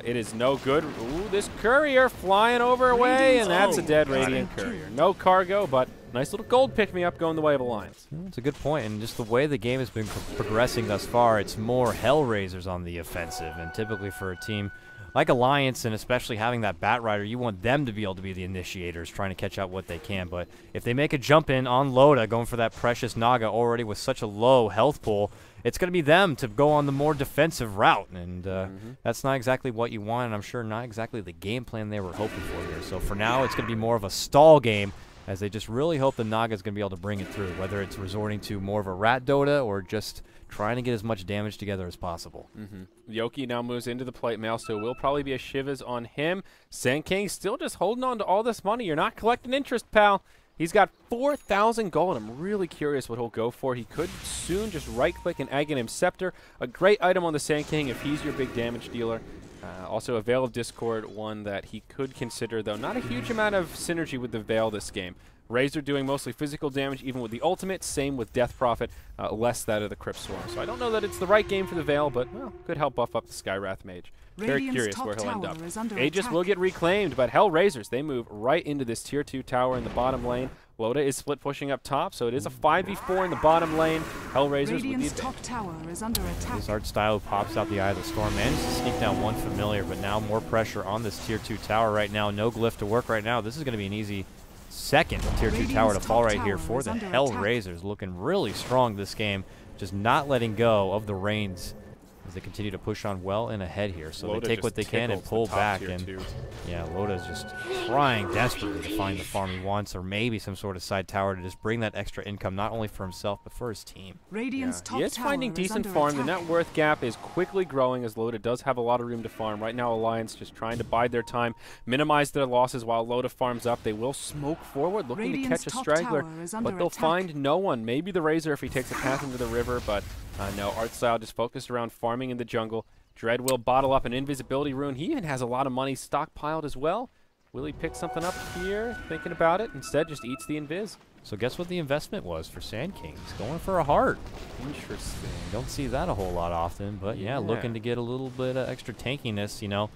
it is no good. Ooh, this courier flying over away, and that's a dead Radiant courier. No cargo, but nice little gold pick-me-up going the way of Alliance. That's a good point, and just the way the game has been progressing thus far, it's more Hellraisers on the offensive, and typically for a team like Alliance and especially having that Bat Rider, you want them to be able to be the initiators, trying to catch out what they can. But if they make a jump in on Loda, going for that precious Naga already with such a low health pool, it's going to be them to go on the more defensive route. And that's not exactly what you want, and I'm sure not exactly the game plan they were hoping for here. So for now, it's going to be more of a stall game, as they just really hope the Naga is going to be able to bring it through, whether it's resorting to more of a rat Dota or just trying to get as much damage together as possible. Yoki now moves into the plate mail, so it will probably be a Shivas on him. Sand King still just holding on to all this money. You're not collecting interest, pal. He's got 4,000 gold. I'm really curious what he'll go for. He could soon just right-click an Aghanim Scepter, a great item on the Sand King if he's your big damage dealer. Also, a Veil of Discord, one that he could consider, though not a huge amount of synergy with the Veil this game. Razor doing mostly physical damage, even with the ultimate. Same with Death Prophet, less that of the Crypt Swarm. So I don't know that it's the right game for the Veil, but, well, could help buff up the Skywrath Mage. Very curious where he'll end up. Aegis will get reclaimed, but Hellraisers, they move right into this Tier 2 tower in the bottom lane. Loda is split pushing up top, so it is a 5v4 in the bottom lane. Hellraisers with the advantage. Tower is under attack. This art style pops out the Eye of the Storm. Manages to sneak down one familiar, but now more pressure on this Tier 2 tower right now. No glyph to work right now. This is going to be an easy second Tier 2 tower to fall right here for the Hellraisers. Looking really strong this game, just not letting go of the reins as they continue to push on well and ahead here. So Loda they take what they can and pull back. And yeah, Loda's just trying desperately to find the farm he wants, or maybe some sort of side tower to just bring that extra income, not only for himself, but for his team. He is finding decent farm. The net worth gap is quickly growing as Loda does have a lot of room to farm. Right now, Alliance just trying to bide their time, minimize their losses while Loda farms up. They will smoke forward, looking to catch a straggler, but they'll find no one. Maybe the Razor if he takes a path into the river, but no, art style just focused around farming in the jungle. Dread will bottle up an invisibility rune. He even has a lot of money stockpiled as well. Will he pick something up here, thinking about it? Instead, just eats the invis. So guess what the investment was for Sand King? He's going for a heart. Interesting. Don't see that a whole lot often, but yeah, looking to get a little bit of extra tankiness, you know.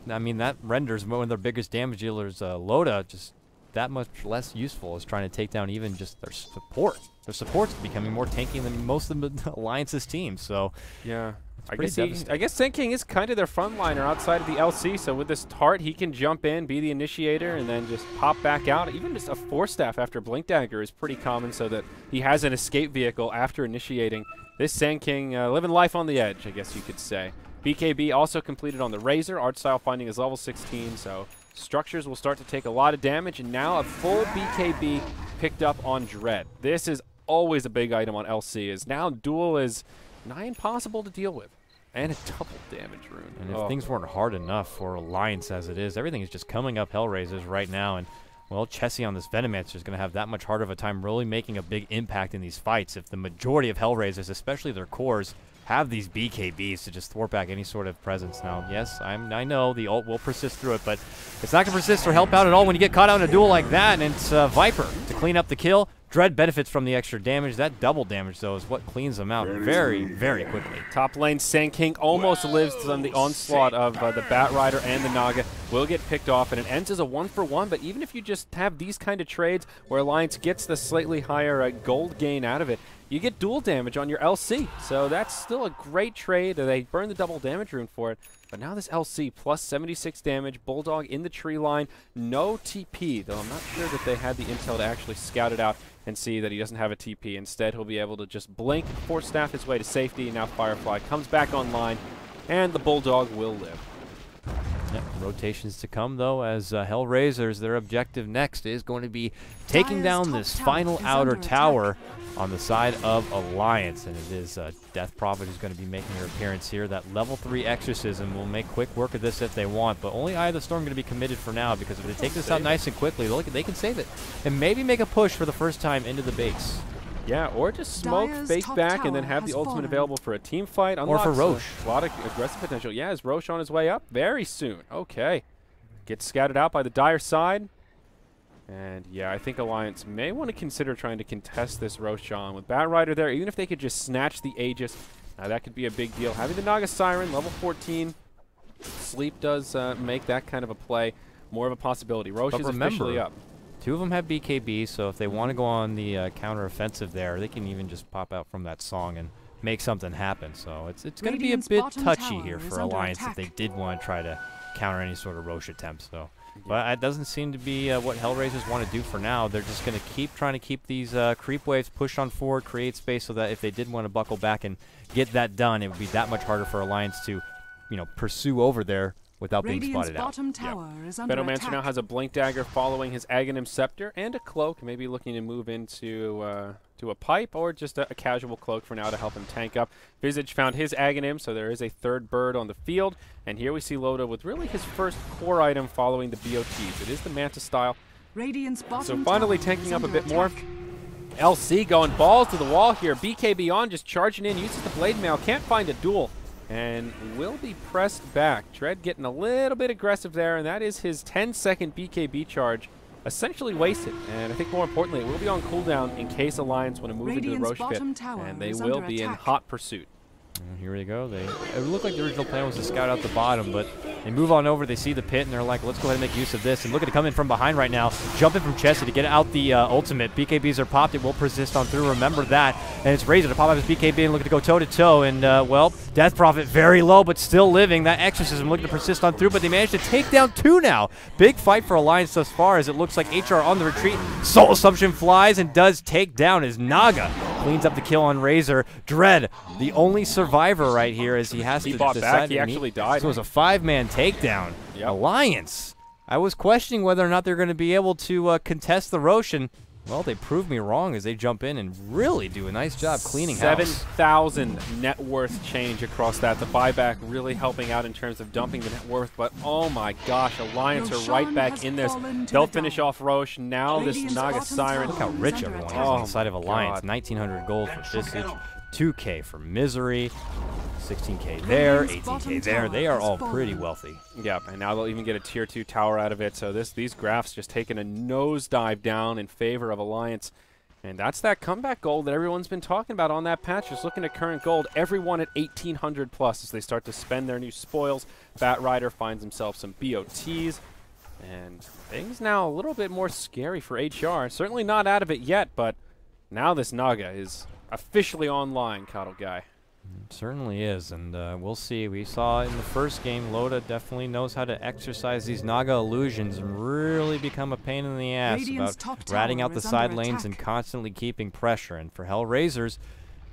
I mean, that renders one of their biggest damage dealers, Loda, just that much less useful as trying to take down even just their support. Their support's becoming more tanky than most of the Alliance's teams, so yeah. I guess Sand King is kind of their frontliner outside of the LC, so with this Tart, he can jump in, be the initiator, and then just pop back out. Even just a Force Staff after Blink Dagger is pretty common, so that he has an escape vehicle after initiating. This Sand King living life on the edge, I guess you could say. BKB also completed on the Razor. Art style finding is level 16, so structures will start to take a lot of damage, and now a full BKB picked up on Dread. This is always a big item on LC, as now Duel is nigh impossible to deal with. And a double damage rune. And if things weren't hard enough for Alliance as it is, everything is just coming up Hellraisers right now. And, well, Chessie on this Venomancer is going to have that much harder of a time really making a big impact in these fights if the majority of Hellraisers, especially their cores, have these BKBs to just thwart back any sort of presence. Now, yes, I know the ult will persist through it, but it's not going to persist or help out at all when you get caught out in a duel like that, and it's Viper to clean up the kill. Dread benefits from the extra damage. That double damage, though, is what cleans them out very, very quickly. Top lane, Sand King almost lives on the onslaught of the Bat Rider and the Naga. Will get picked off, and it ends as a 1-for-1. But even if you just have these kind of trades where Alliance gets the slightly higher gold gain out of it, you get dual damage on your LC. So that's still a great trade. They burn the double damage rune for it. But now this LC plus 76 damage, Bulldog in the tree line, no TP, though I'm not sure that they had the intel to actually scout it out and see that he doesn't have a TP. Instead, he'll be able to just blink, Force Staff his way to safety. Now Firefly comes back online, and the Bulldog will live. Yep, rotations to come, though, as Hellraisers, their objective next is going to be taking down this final outer tower on the side of Alliance. And it is Death Prophet who's going to be making her appearance here. That level 3 Exorcism will make quick work of this if they want, but only Eye of the Storm going to be committed for now, because if they take this out nice and quickly, they can save it and maybe make a push for the first time into the base. Yeah, or just smoke, fake back, and then have the ultimate available for a team fight. Or for Roche. A lot of aggressive potential. Yeah, is Roche on his way up? Very soon. Okay. Gets scouted out by the Dire side. And yeah, I think Alliance may want to consider trying to contest this Roche on. With Bat Rider there, even if they could just snatch the Aegis, that could be a big deal. Having the Naga Siren, level 14, Sleep does make that kind of a play more of a possibility. Roche is officially up. Two of them have BKB, so if they want to go on the counter-offensive there, they can even just pop out from that song and make something happen. So it's going to be a bit touchy here for Alliance if they did want to try to counter any sort of Roche attempt. So, but it doesn't seem to be what Hellraisers want to do for now. They're just going to keep trying to keep these creep waves pushed on forward, create space so that if they did want to buckle back and get that done, it would be that much harder for Alliance to, pursue over there without being spotted out. Venomancer now has a Blink Dagger following his Aghanim Scepter and a Cloak, maybe looking to move into to a Pipe or just a casual Cloak for now to help him tank up. Visage found his Aghanim, so there is a third bird on the field. And here we see Loda with really his first core item following the BOTs. It is the Manta style. So finally tanking up a bit more. LC going balls to the wall here. BKB on, just charging in, uses the Blade Mail, can't find a duel, and will be pressed back. Dread getting a little bit aggressive there, and that is his 10-second BKB charge, essentially wasted. And I think more importantly, it will be on cooldown in case Alliance want to move into the Roche pit, and they will be in hot pursuit. And here we go. It looked like the original plan was to scout out the bottom, but they move on over. They see the pit, and they're like, let's go ahead and make use of this. And look at it come in from behind right now. Jumping from Chessie to get out the ultimate. BKBs are popped. It will persist on through. Remember that. And it's Razor to pop up his BKB and looking to go toe-to-toe. And, well, Death Prophet very low, but still living. That Exorcism looking to persist on through, but they managed to take down 2 now. Big fight for Alliance thus far, as it looks like HR on the retreat. Soul Assumption flies and does take down as Naga cleans up the kill on Razor. Dread, the only survivor right here, as he has to decide. Back. He actually died. So it was a 5-man takedown. Yep. Alliance. I was questioning whether or not they're going to be able to contest the Roche, and, well, they proved me wrong as they jump in and really do a nice job cleaning house. 7,000 net worth change across that. The buyback really helping out in terms of dumping the net worth, but oh my gosh, Alliance are right back in this. They'll finish off Roche. Now this Naga Siren. Look how rich everyone is on the side of Alliance. 1,900 gold for Visage, 2K for Misery, 16K there, 18K there. They are all pretty wealthy. Yep, and now they'll even get a tier 2 tower out of it. So these graphs just taking a nosedive down in favor of Alliance. And that's that comeback gold that everyone's been talking about on that patch. Just looking at current gold, everyone at 1,800 plus as they start to spend their new spoils. Bat Rider finds himself some BOTs. And things now a little bit more scary for HR. Certainly not out of it yet, but now this Naga is officially online, Cattle Guy. It certainly is, and we'll see. We saw in the first game, Loda definitely knows how to exercise these Naga illusions and really become a pain in the ass about ratting out the side lanes and constantly keeping pressure. And for Hellraisers,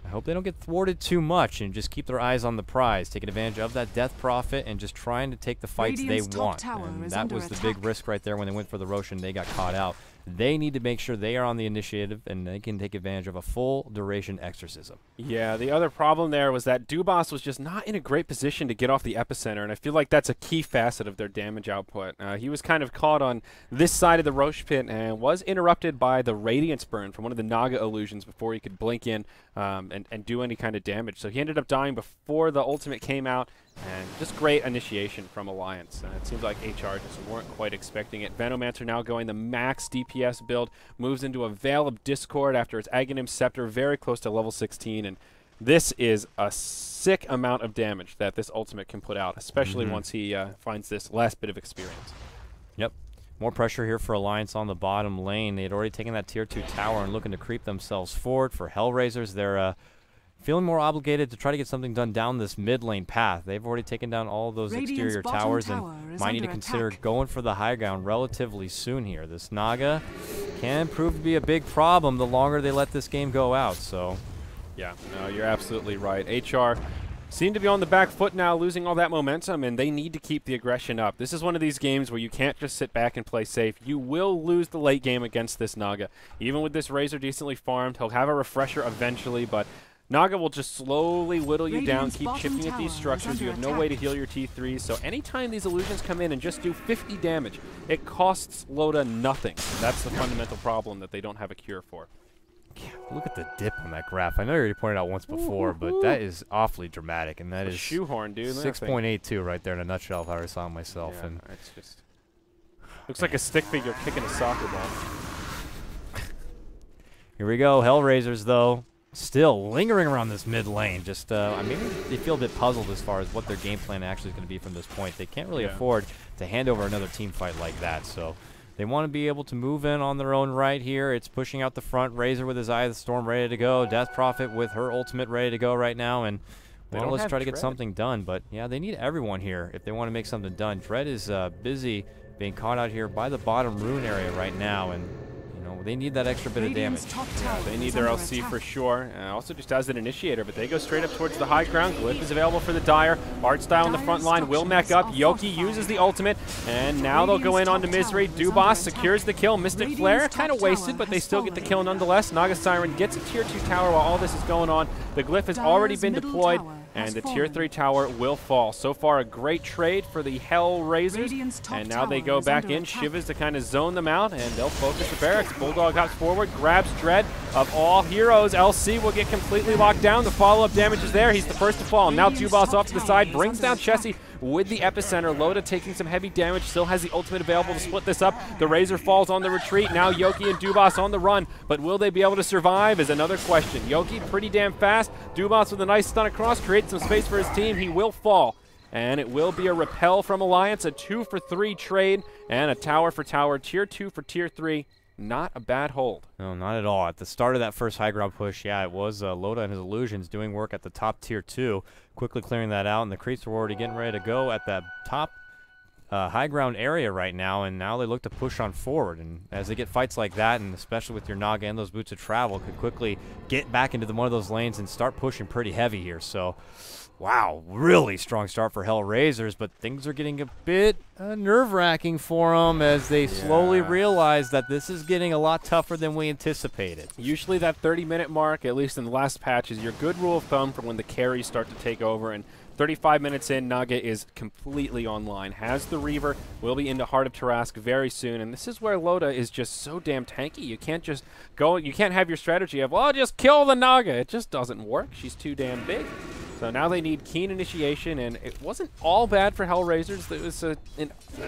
I hope they don't get thwarted too much and just keep their eyes on the prize, taking advantage of that Death Prophet and just trying to take the fights they want. And that was the big risk right there when they went for the Roche and they got caught out. They need to make sure they are on the initiative and they can take advantage of a full duration exorcism. Yeah, the other problem there was that Dubas was just not in a great position to get off the epicenter, and I feel like that's a key facet of their damage output. He was kind of caught on this side of the Roche pit and was interrupted by the Radiance Burn from one of the Naga illusions before he could blink in and do any kind of damage. So he ended up dying before the ultimate came out, and just great initiation from Alliance. It seems like HR just weren't quite expecting it. Venomancer now going the max DPS build, moves into a Veil of Discord after its Aghanim Scepter, very close to level 16, and this is a sick amount of damage that this ultimate can put out, especially once he finds this last bit of experience. Yep. More pressure here for Alliance on the bottom lane. They had already taken that tier 2 tower and looking to creep themselves forward. For Hellraisers, they're feeling more obligated to try to get something done down this mid lane path. They've already taken down all of those exterior towers and might need to consider going for the high ground relatively soon here. This Naga can prove to be a big problem the longer they let this game go out. So, yeah, no, you're absolutely right. HR seem to be on the back foot now, losing all that momentum, and they need to keep the aggression up. This is one of these games where you can't just sit back and play safe. You will lose the late game against this Naga. Even with this Razor decently farmed, he'll have a refresher eventually, but Naga will just slowly whittle you down, keep chipping at these structures. You have no way to heal your T3s, so anytime these illusions come in and just do 50 damage, it costs Loda nothing. And that's the fundamental problem that they don't have a cure for. Yeah, look at the dip on that graph. I know you already pointed out once before, but that is awfully dramatic, and that is shoehorn, dude. 6.82 right there in a nutshell if I ever saw it myself. Yeah, and it's just looks like a stick figure kicking a soccer ball. Here we go, Hellraisers though. Still lingering around this mid lane. Just, I mean, they feel a bit puzzled as far as what their game plan actually is going to be from this point. They can't really afford to hand over another team fight like that. So They want to be able to move in on their own right here. It's pushing out the front. Razor with his Eye of the Storm ready to go. Death Prophet with her ultimate ready to go right now. And well, let's try to get something done. But yeah, they need everyone here if they want to make something done. Dread is busy being caught out here by the bottom rune area right now, and they need that extra bit of damage. Yeah, they need their LC for sure. Also just as an initiator, but they go straight up towards the high ground. Glyph is available for the Dire. Artstyle on the front line will mech up. Yoki uses the ultimate, and now they'll go in onto Misery. Dubas secures the kill. Mystic Flare kind of wasted, but they still get the kill nonetheless. Naga Siren gets a tier 2 tower while all this is going on. The Glyph has already been deployed, and the tier 3 tower will fall. So far, a great trade for the Hellraisers, and now they go back in. Shivas to kind of zone them out, and they'll focus the barracks. Bulldog hops forward, grabs Dread. Of all heroes, LC will get completely locked down. The follow-up damage is there. He's the first to fall. Now Dubas off to the side, brings down Chessie with the epicenter. Loda taking some heavy damage, still has the ultimate available to split this up. The Razor falls on the retreat. Now Yoki and Dubas on the run, but will they be able to survive is another question. Yoki pretty damn fast. Dubas with a nice stun across, creates some space for his team. He will fall, and it will be a repel from Alliance, a 2-for-3 trade, and a tower for tower, tier 2 for tier 3. Not a bad hold. No, not at all. At the start of that first high ground push, yeah, it was Loda and his Illusions doing work at the top tier 2, quickly clearing that out, and the creeps were already getting ready to go at that top high ground area right now, and now they look to push on forward. And as they get fights like that, and especially with your Naga and those Boots of Travel, could quickly get back into one of those lanes and start pushing pretty heavy here. So, wow, really strong start for Hellraisers, but things are getting a bit nerve-wracking for them as they slowly realize that this is getting a lot tougher than we anticipated. Usually that 30-minute mark, at least in the last patch, is your good rule of thumb for when the carries start to take over, and 35 minutes in, Naga is completely online. Has the Reaver, will be into Heart of Tarask very soon, and this is where Loda is just so damn tanky. You can't just go, you can't have your strategy of, well, just kill the Naga. It just doesn't work. She's too damn big. So now they need keen initiation, and it wasn't all bad for Hellraisers. It was a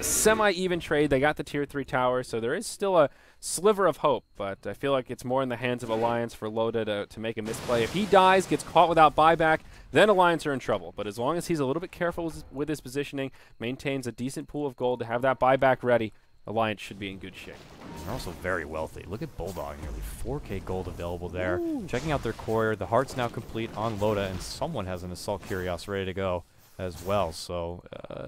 semi-even trade. They got the tier 3 tower, so there is still a sliver of hope, but I feel like it's more in the hands of Alliance for Loda to make a misplay. If he dies, gets caught without buyback, then Alliance are in trouble. But as long as he's a little bit careful with his positioning, maintains a decent pool of gold to have that buyback ready, Alliance should be in good shape. They're also very wealthy. Look at Bulldog, nearly 4K gold available there. Ooh. Checking out their courier, the Heart's now complete on Loda, and someone has an Assault Curios ready to go as well. So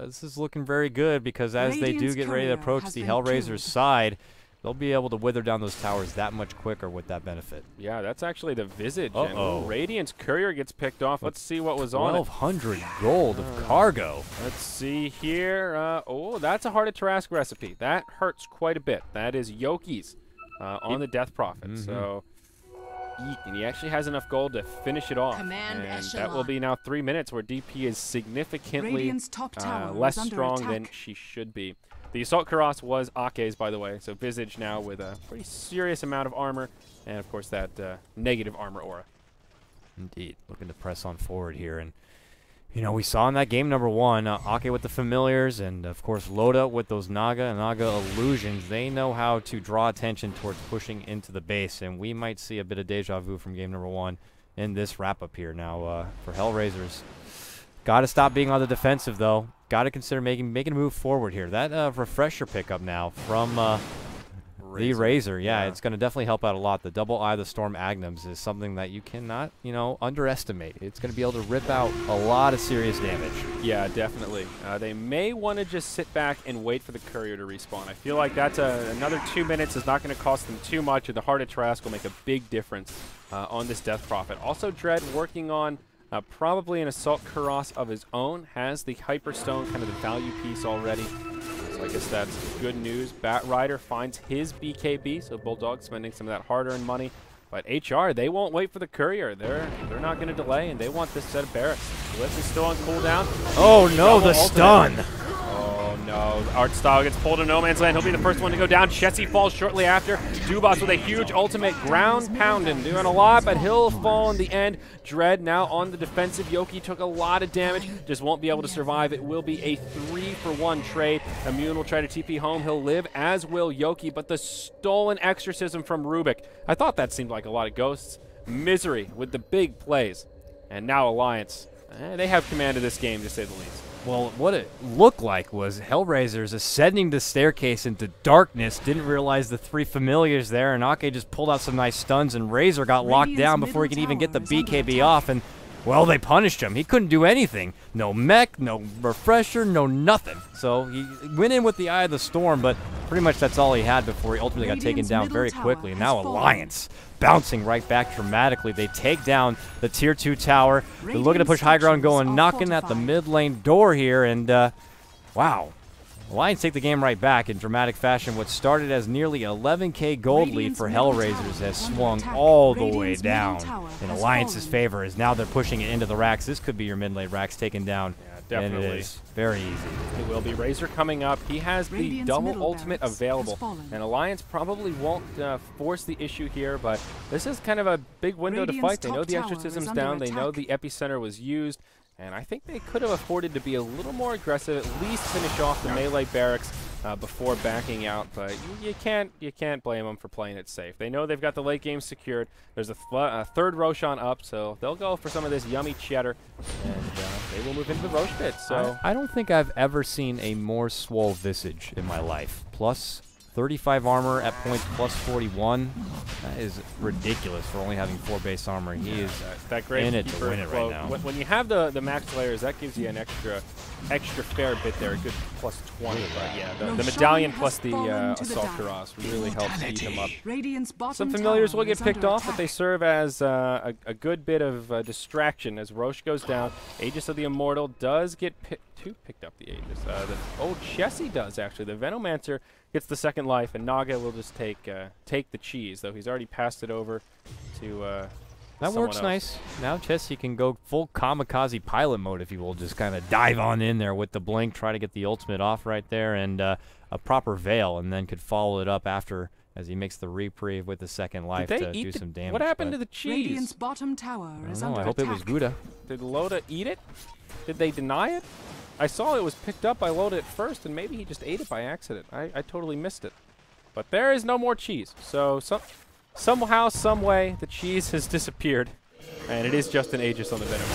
this is looking very good, because as they do get ready to approach the Hellraisers side, they'll be able to wither down those towers that much quicker with that benefit. Yeah, that's actually the Visage. And Radiant's Courier gets picked off. Let's see what was on it. 1,200 gold of cargo. Let's see here. Oh, that's a Heart of Tarask recipe. That hurts quite a bit. That is Yoki's on the Death Prophet. So and he actually has enough gold to finish it off. And that will be now 3 minutes where DP is significantly less strong than she should be. The Assault Cuirass was Ake's, by the way, so Visage now with a pretty serious amount of armor, and of course that negative armor aura. Indeed, looking to press on forward here, and we saw in that game number 1, Ake with the Familiars, and of course Loda with those Naga Illusions. They know how to draw attention towards pushing into the base, and we might see a bit of deja vu from game number 1 in this wrap-up here now for Hellraisers. Got to stop being on the defensive, though. Got to consider making a move forward here. That refresher pickup now from the Razor, yeah, it's going to definitely help out a lot. The double Eye of the Storm Agnums is something that you cannot, underestimate. It's going to be able to rip out a lot of serious damage. Yeah, definitely. They may want to just sit back and wait for the Courier to respawn. I feel like that's another 2 minutes is not going to cost them too much, and the Heart of Tarask will make a big difference on this Death Prophet. Also, Dread working on probably an Assault Cuirass of his own, has the Hyperstone, kind of the value piece already. So I guess that's good news. Bat Rider finds his BKB, so Bulldog spending some of that hard-earned money. But HR, they won't wait for the Courier. They're not going to delay, and they want this set of barracks. Blitz is still on cooldown. Oh no, the stun! Oh no, Art Style gets pulled to no man's land. He'll be the first one to go down. Chessie falls shortly after. Dubas with a huge ultimate, ground pounding, doing a lot, but he'll fall in the end. Dread now on the defensive. Yoki took a lot of damage, just won't be able to survive. It will be a 3-for-1 trade. Immune will try to TP home. He'll live, as will Yoki, but the stolen exorcism from Rubik. I thought that seemed like a lot of ghosts. Misery with the big plays. And now Alliance. They have command of this game, to say the least. Well, what it looked like was Hellraisers ascending the staircase into darkness, didn't realize the 3 familiars there, and Ake just pulled out some nice stuns, and Razor got locked down before he could even get the BKB off, and, well, they punished him. He couldn't do anything. No mech, no refresher, no nothing. So he went in with the Eye of the Storm, but pretty much that's all he had before he ultimately got taken down very quickly. And now Alliance bouncing right back dramatically. They take down the Tier 2 tower. They're looking to push high ground, going knocking at the mid lane door here, and wow. Alliance take the game right back in dramatic fashion. What started as nearly 11k gold lead for Hellraisers has swung all the way down in Alliance's favor, as now they're pushing it into the racks. This could be your mid lane racks taken down. Yeah, definitely. And it is very easy. It will be. Razor coming up. He has the double ultimate available, and Alliance probably won't force the issue here, but this is kind of a big window to fight. They know the exorcism's down. They know the epicenter was used. And I think they could have afforded to be a little more aggressive, at least finish off the melee barracks before backing out. But you can't blame them for playing it safe. They know they've got the late game secured. There's a third Roshan up, so they'll go for some of this yummy cheddar, and they will move into the Rosh pit. So I don't think I've ever seen a more swole visage in my life. Plus 35 armor at points plus 41. That is ridiculous for only having 4 base armor. He is that great in it to win it right now. When you have the max layers, that gives you an extra fair bit there, a good plus 20. But yeah, the medallion plus the assault cuirass really helps eat them up. Some familiars will get picked off, but they serve as a good bit of distraction as Roche goes down. Aegis of the Immortal does get picked up the Aegis. Chessie does actually. The Venomancer gets the second life, and Naga will just take the cheese, though he's already passed it over to that works else. Nice. Now Chessie can go full kamikaze pilot mode, if you will, just kind of dive on in there with the blink, try to get the ultimate off right there, and a proper veil, and then could follow it up after as he makes the reprieve with the second life to do some damage. What happened to the cheese? Radiant's bottom tower is under I hope it was Gouda. Did Loda eat it? Did they deny it? I saw it was picked up by Loda at first, and maybe he just ate it by accident. I totally missed it. But there is no more cheese. So somehow, some way, the cheese has disappeared. And it is just an Aegis on the Venom.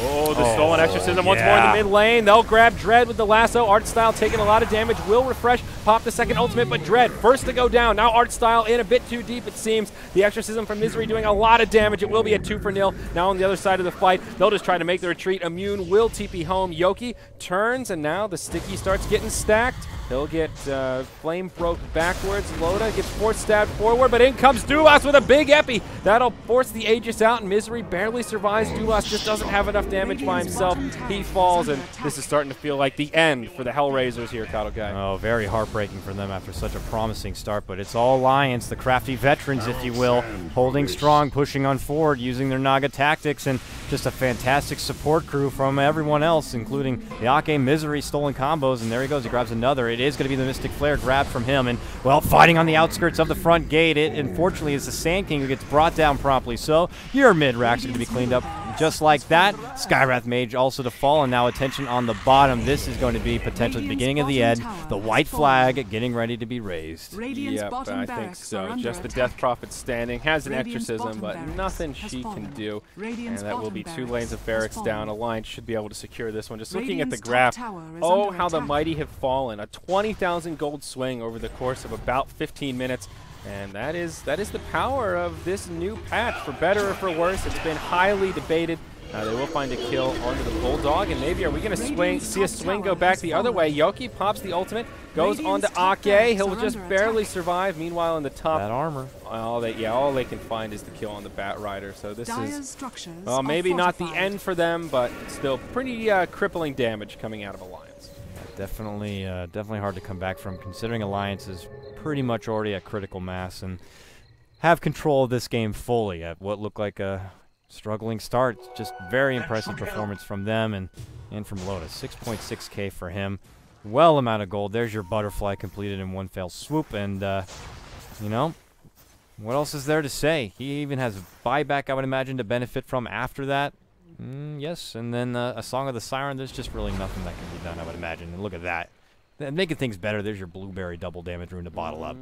Oh, the stolen exorcism once more in the mid lane. They'll grab Dread with the lasso. Artstyle taking a lot of damage. Will refresh, pop the second ultimate, but Dread first to go down. Now Artstyle in a bit too deep, it seems. The exorcism from Misery doing a lot of damage. It will be a 2-0. Now on the other side of the fight, they'll just try to make the retreat. Immune will TP home. Yoki turns, and now the sticky starts getting stacked. He'll get flame broke backwards. Loda gets force stabbed forward, but in comes Dulas with a big epi. That'll force the Aegis out, and Misery barely survives. Dulas just doesn't have enough damage by himself. He falls, and this is starting to feel like the end for the Hellraisers here, Kato Guy. Oh, very heartbreaking for them after such a promising start, but it's all Alliance, the crafty veterans, if you will, holding strong, pushing on forward, using their Naga tactics, and just a fantastic support crew from everyone else, including the Ake Misery stolen combos, and there he goes, he grabs another. It is going to be the Mystic Flare grab from him, and, well, fighting on the outskirts of the front gate, it unfortunately is the Sand King who gets brought down promptly, so your mid-racks are going to be cleaned up just like that. Skywrath Mage also to fall, and now attention on the bottom. This is going to be potentially the beginning of the end. The white flag getting ready to be raised. Yep, I think so. Just the Death Prophet standing, has an exorcism, but nothing she can do. And that will be 2 lanes of barracks down. Alliance should be able to secure this one. Just looking at the graph, oh, how the mighty have fallen. A 20,000 gold swing over the course of about 15 minutes. And that is the power of this new patch. For better or for worse, it's been highly debated. They will find a kill onto the Bulldog, and maybe are we going to see a swing go back the other way? Yoki pops the ultimate, goes onto Ake. He'll just barely survive. Meanwhile, in the top, that armor. All they can find is the kill on the Bat Rider. So this is, well, maybe not the end for them, but still pretty crippling damage coming out of Alliance. Definitely hard to come back from, considering Alliance is pretty much already at critical mass and have control of this game fully at what looked like a struggling start. Just very impressive performance from them and from Lotus. 6.6k for him. Well amount of gold. There's your butterfly completed in one fell swoop, and you know, what else is there to say? He even has buyback, I would imagine, to benefit from after that. Yes, and then a Song of the Siren. There's just really nothing that can be done, I would imagine. And look at that. Making things better, there's your Blueberry double damage rune to bottle up.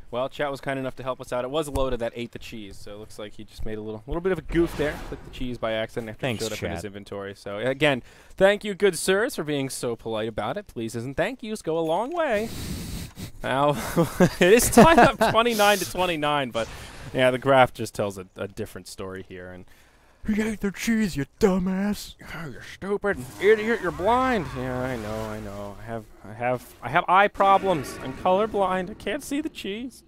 Well, chat was kind enough to help us out. It was Loda that ate the cheese, so it looks like he just made a little bit of a goof there. Clicked the cheese by accident after it showed up in his inventory. So again, thank you, good sirs, for being so polite about it. Pleases and thank yous go a long way. Now, it is tied up 29 to 29, but yeah, the graph just tells a different story here. And he ate the cheese, you dumbass. Oh, you're stupid, idiot. You're blind. Yeah, I know. I have eye problems. I'm colorblind. I can't see the cheese.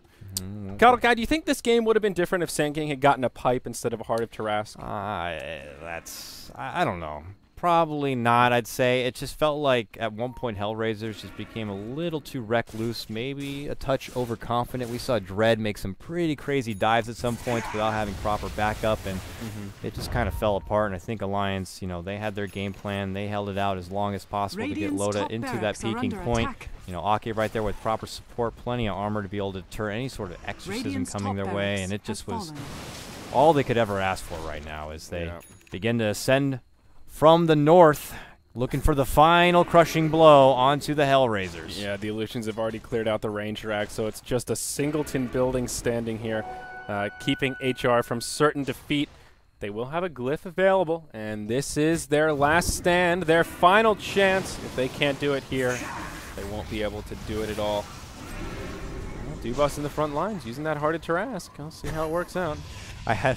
Cattle Guy, do you think this game would have been different if Sand King had gotten a pipe instead of a Heart of Tarrasque? I don't know. Probably not, I'd say. It just felt like at one point Hellraisers just became a little too recluse, maybe a touch overconfident. We saw Dread make some pretty crazy dives at some points without having proper backup, and it just kind of fell apart. And I think Alliance, you know, they had their game plan. They held it out as long as possible to get Loda into that peaking point. You know, Ake right there with proper support, plenty of armor to be able to deter any sort of exorcism coming their way, and it just was all they could ever ask for right now as they begin to ascend from the north, looking for the final crushing blow onto the Hellraisers. Yeah, the Illusions have already cleared out the range rack, so it's just a singleton building standing here, keeping HR from certain defeat. They will have a glyph available, and this is their last stand, their final chance. If they can't do it here, they won't be able to do it at all. Well, Dubas in the front lines, using that Heart of Tarrasque. I'll see how it works out. I had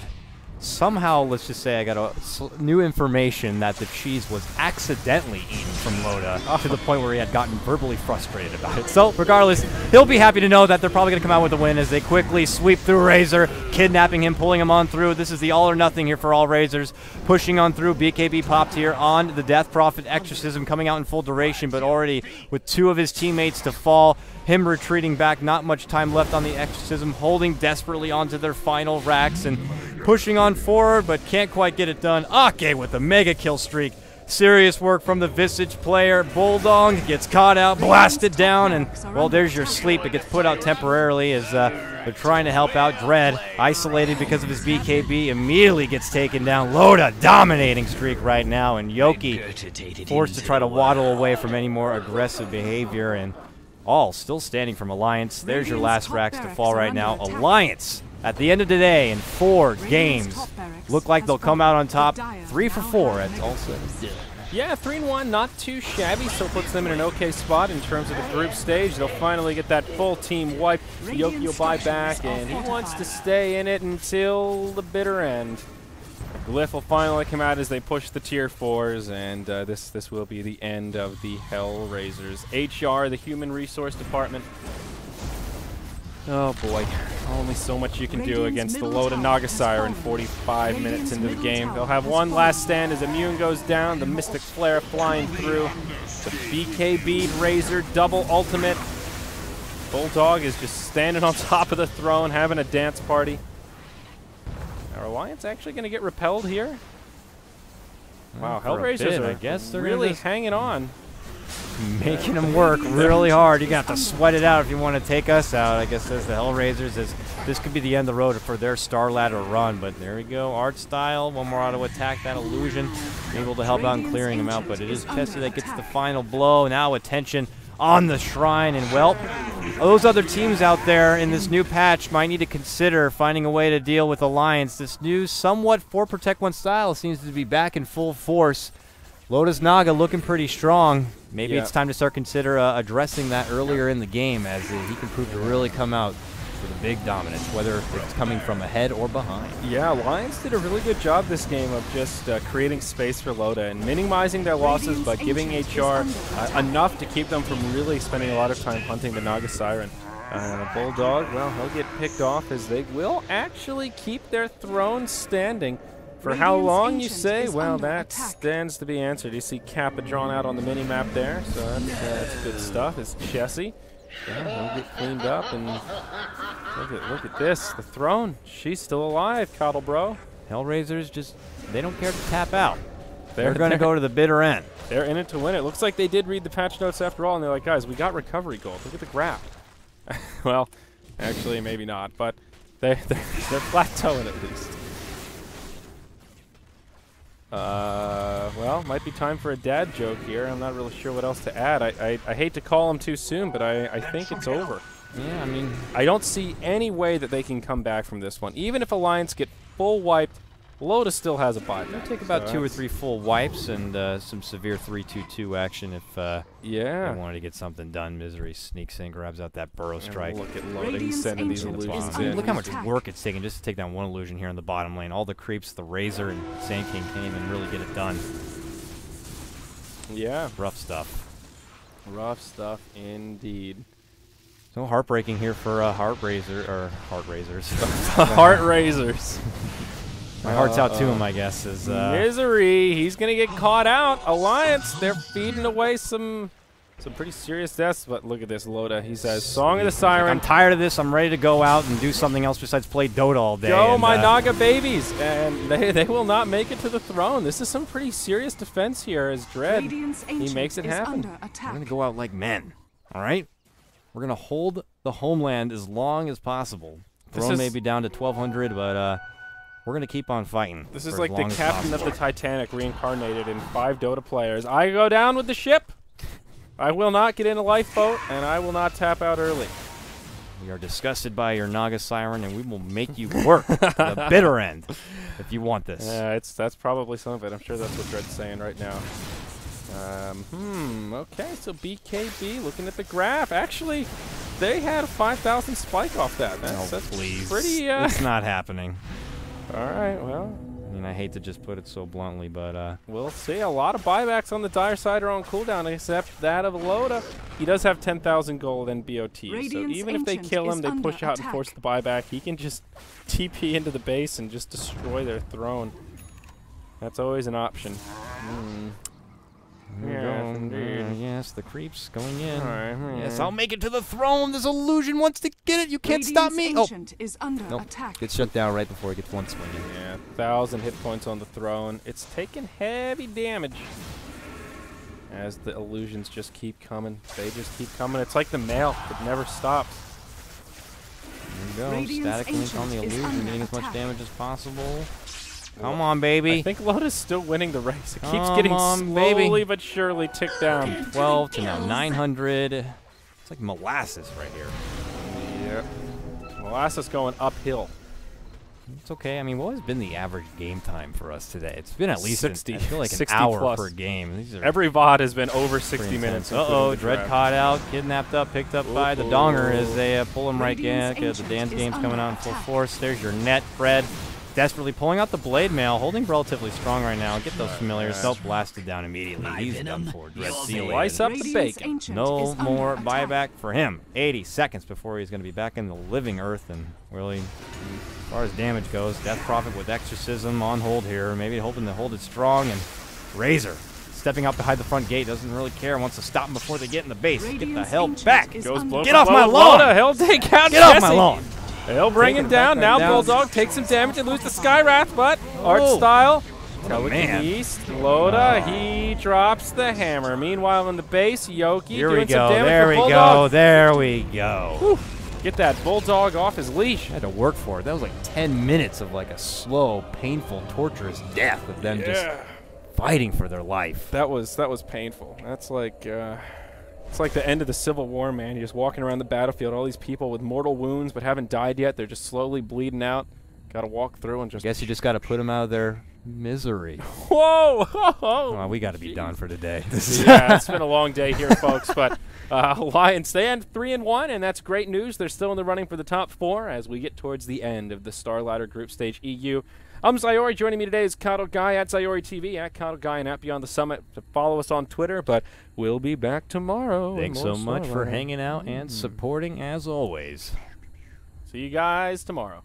somehow, let's just say I got new information that the cheese was accidentally eaten from Loda to the point where he had gotten verbally frustrated about it. So regardless, he'll be happy to know that they're probably going to come out with a win as they quickly sweep through Razor, kidnapping him, pulling him on through. This is the all or nothing here for all Razors. Pushing on through, BKB popped here on the Death Prophet Exorcism coming out in full duration, but already with two of his teammates to fall. Him retreating back, not much time left on the Exorcism, holding desperately onto their final racks and pushing on forward, but can't quite get it done. Ake with a mega kill streak. Serious work from the Visage player. Bulldog gets caught out, blasted down, and, well, there's your sleep. It gets put out temporarily as they're trying to help out Dread. Isolated because of his BKB, immediately gets taken down. Loda dominating streak right now, and Yoki forced to try to waddle away from any more aggressive behavior, and all still standing from Alliance. There's your last racks to fall right now. Alliance, at the end of the day, in 4 games, look like they'll come out on top 3 for 4 at Tulsa. Yeah, 3-1, not too shabby, so puts them in an okay spot in terms of the group stage. They'll finally get that full team wipe. Yoki will buy back, and he wants to stay in it until the bitter end. Glyph will finally come out as they push the tier 4s, and this will be the end of the Hellraisers. HR, the Human Resource Department. Oh boy, only so much you can do against the Loda Naga Siren 45 minutes into the game. They'll have one last stand as Immune goes down, the Mystic Flare flying through, the BKB Razor double ultimate. Bulldog is just standing on top of the throne, having a dance party. Are Alliance actually going to get repelled here? Wow, Hellraisers are, I guess, they're really hanging on. Making them work really hard. You're going to have to sweat it out if you want to take us out, I guess, says the Hellraisers. As this could be the end of the road for their Starladder run, but there we go. Art style, one more auto attack, that illusion. Able to help out in clearing them out, but it is Tessie that gets the final blow. Now attention on the Shrine, and well, those other teams out there in this new patch might need to consider finding a way to deal with Alliance. This new somewhat 4 Protect 1 style seems to be back in full force. Lotus Naga looking pretty strong. Maybe it's time to start consider addressing that earlier in the game, as he can prove to really come out with a big dominance, whether it's coming from ahead or behind. Yeah, Alliance did a really good job this game of just creating space for Loda and minimizing their losses, but giving HR enough to keep them from really spending a lot of time hunting the Naga Siren. Bulldog, well, he'll get picked off as they will actually keep their throne standing. For how long, you say? Well, that stands to be answered. You see Kappa drawn out on the mini-map there, so that's good stuff. It's Chessie. Yeah, he'll get cleaned up, and look at this. The throne, she's still alive, Coddle Bro. Hellraisers just, they don't care to tap out. They're going to go to the bitter end. They're in it to win it. Looks like they did read the patch notes after all, and they're like, guys, we got recovery gold. Look at the graph. Well, actually, maybe not, but they're plateauing at least. Well, might be time for a dad joke here. I'm not really sure what else to add. I hate to call him too soon, but I think it's over. Yeah, I mean, I don't see any way that they can come back from this one. Even if Alliance get full wiped, Lotus still has a buyback. it'll take about 2 or 3 full wipes and some severe 3-2-2 action if they wanted to get something done. Misery sneaks in, grabs out that burrow strike. Look at loading, sending these illusions in. Look how much work it's taking just to take down one illusion here in the bottom lane. All the creeps, the Razor and Sand King can't even really get it done. Yeah. Rough stuff. Rough stuff indeed. So heartbreaking here for Heart Raisers. The Heart Raisers. My heart's out to him, I guess. Is Misery. He's gonna get caught out. Alliance. They're feeding away some pretty serious deaths. But look at this, Loda. He says, "Song of the Siren." I'm tired of this. I'm ready to go out and do something else besides play Dota all day. Go, my Naga babies! And they will not make it to the throne. This is some pretty serious defense here as Dread. He makes it happen. We're gonna go out like men. All right. We're gonna hold the homeland as long as possible. Throne may be down to 1,200, but we're going to keep on fighting. This is like the captain of the Titanic reincarnated in 5 Dota players. I go down with the ship. I will not get in a lifeboat, and I will not tap out early. We are disgusted by your Naga Siren, and we will make you work to the bitter end if you want this. Yeah, that's probably some of it. I'm sure that's what Dread's saying right now. Okay, so BKB, looking at the graph. Actually, they had a 5,000 spike off that. That's please. Pretty, It's not happening. All right, well. I mean, I hate to just put it so bluntly, but we'll see. A lot of buybacks on the dire side are on cooldown, except that of Loda. He does have 10,000 gold and BOT, so even if they kill him, they push out and force the buyback. He can just TP into the base and just destroy their throne. That's always an option. Yes, indeed. Yes, the creeps going in. Right, yes, I'll make it to the throne. This illusion wants to get it. You can't stop me. Oh, is under attack. Gets shut down right before it gets one swing in. Yeah, 1,000 hit points on the throne. It's taking heavy damage as the illusions just keep coming. They just keep coming. It's like the mail. It never stops. There you go. Static link on the illusion, getting as much damage as possible. Come on, baby. I think Loda's still winning the race. It keeps getting slowly but surely ticked down. 12 to now 900. It's like molasses right here. Yep. Molasses going uphill. It's okay. I mean, what has been the average game time for us today? It's been at least 60. I feel like an 60 hour plus. per game. These are every VOD has been over 60 minutes. Uh-oh, Dread caught out, kidnapped up, picked up by the Donger as they pull him right gank. The dance game's coming out in full force. There's your net, Fred. Desperately pulling out the blade mail, holding relatively strong right now. Get those familiars. Self-blasted down immediately. He's done for. Dread slice up the bacon. No more buyback for him. 80 seconds before he's going to be back in the living earth. And really, as far as damage goes, Death Prophet with Exorcism on hold here. Maybe hoping to hold it strong. And Razor stepping out behind the front gate. Doesn't really care. Wants to stop them before they get in the base. Get the hell back. Get off my lawn. He'll take out Get off my lawn. He'll bring him down. Now Bulldog takes some damage and loses the Skywrath, but Art Style. East. Loda, he drops the hammer. Meanwhile, in the base, Yoki doing some damage for Bulldog. There we go. Whew. Get that Bulldog off his leash. I had to work for it. That was like 10 minutes of like a slow, painful, torturous death of them just fighting for their life. That was painful. That's like it's like the end of the Civil War, man. You're just walking around the battlefield, all these people with mortal wounds but haven't died yet. They're just slowly bleeding out. Got to walk through and just... I guess you just got to put them out of their misery. Whoa! Well, we got to be done for today. Yeah, it's been a long day here, folks. But Lions stand 3-1, and that's great news. They're still in the running for the top 4 as we get towards the end of the Starladder Group Stage EU. I'm Zayori. Joining me today is Kato Guy at Zayori TV, at Kato Guy and at Beyond the Summit. To follow us on Twitter, but we'll be back tomorrow. Thanks so much for hanging out and supporting as always. See you guys tomorrow.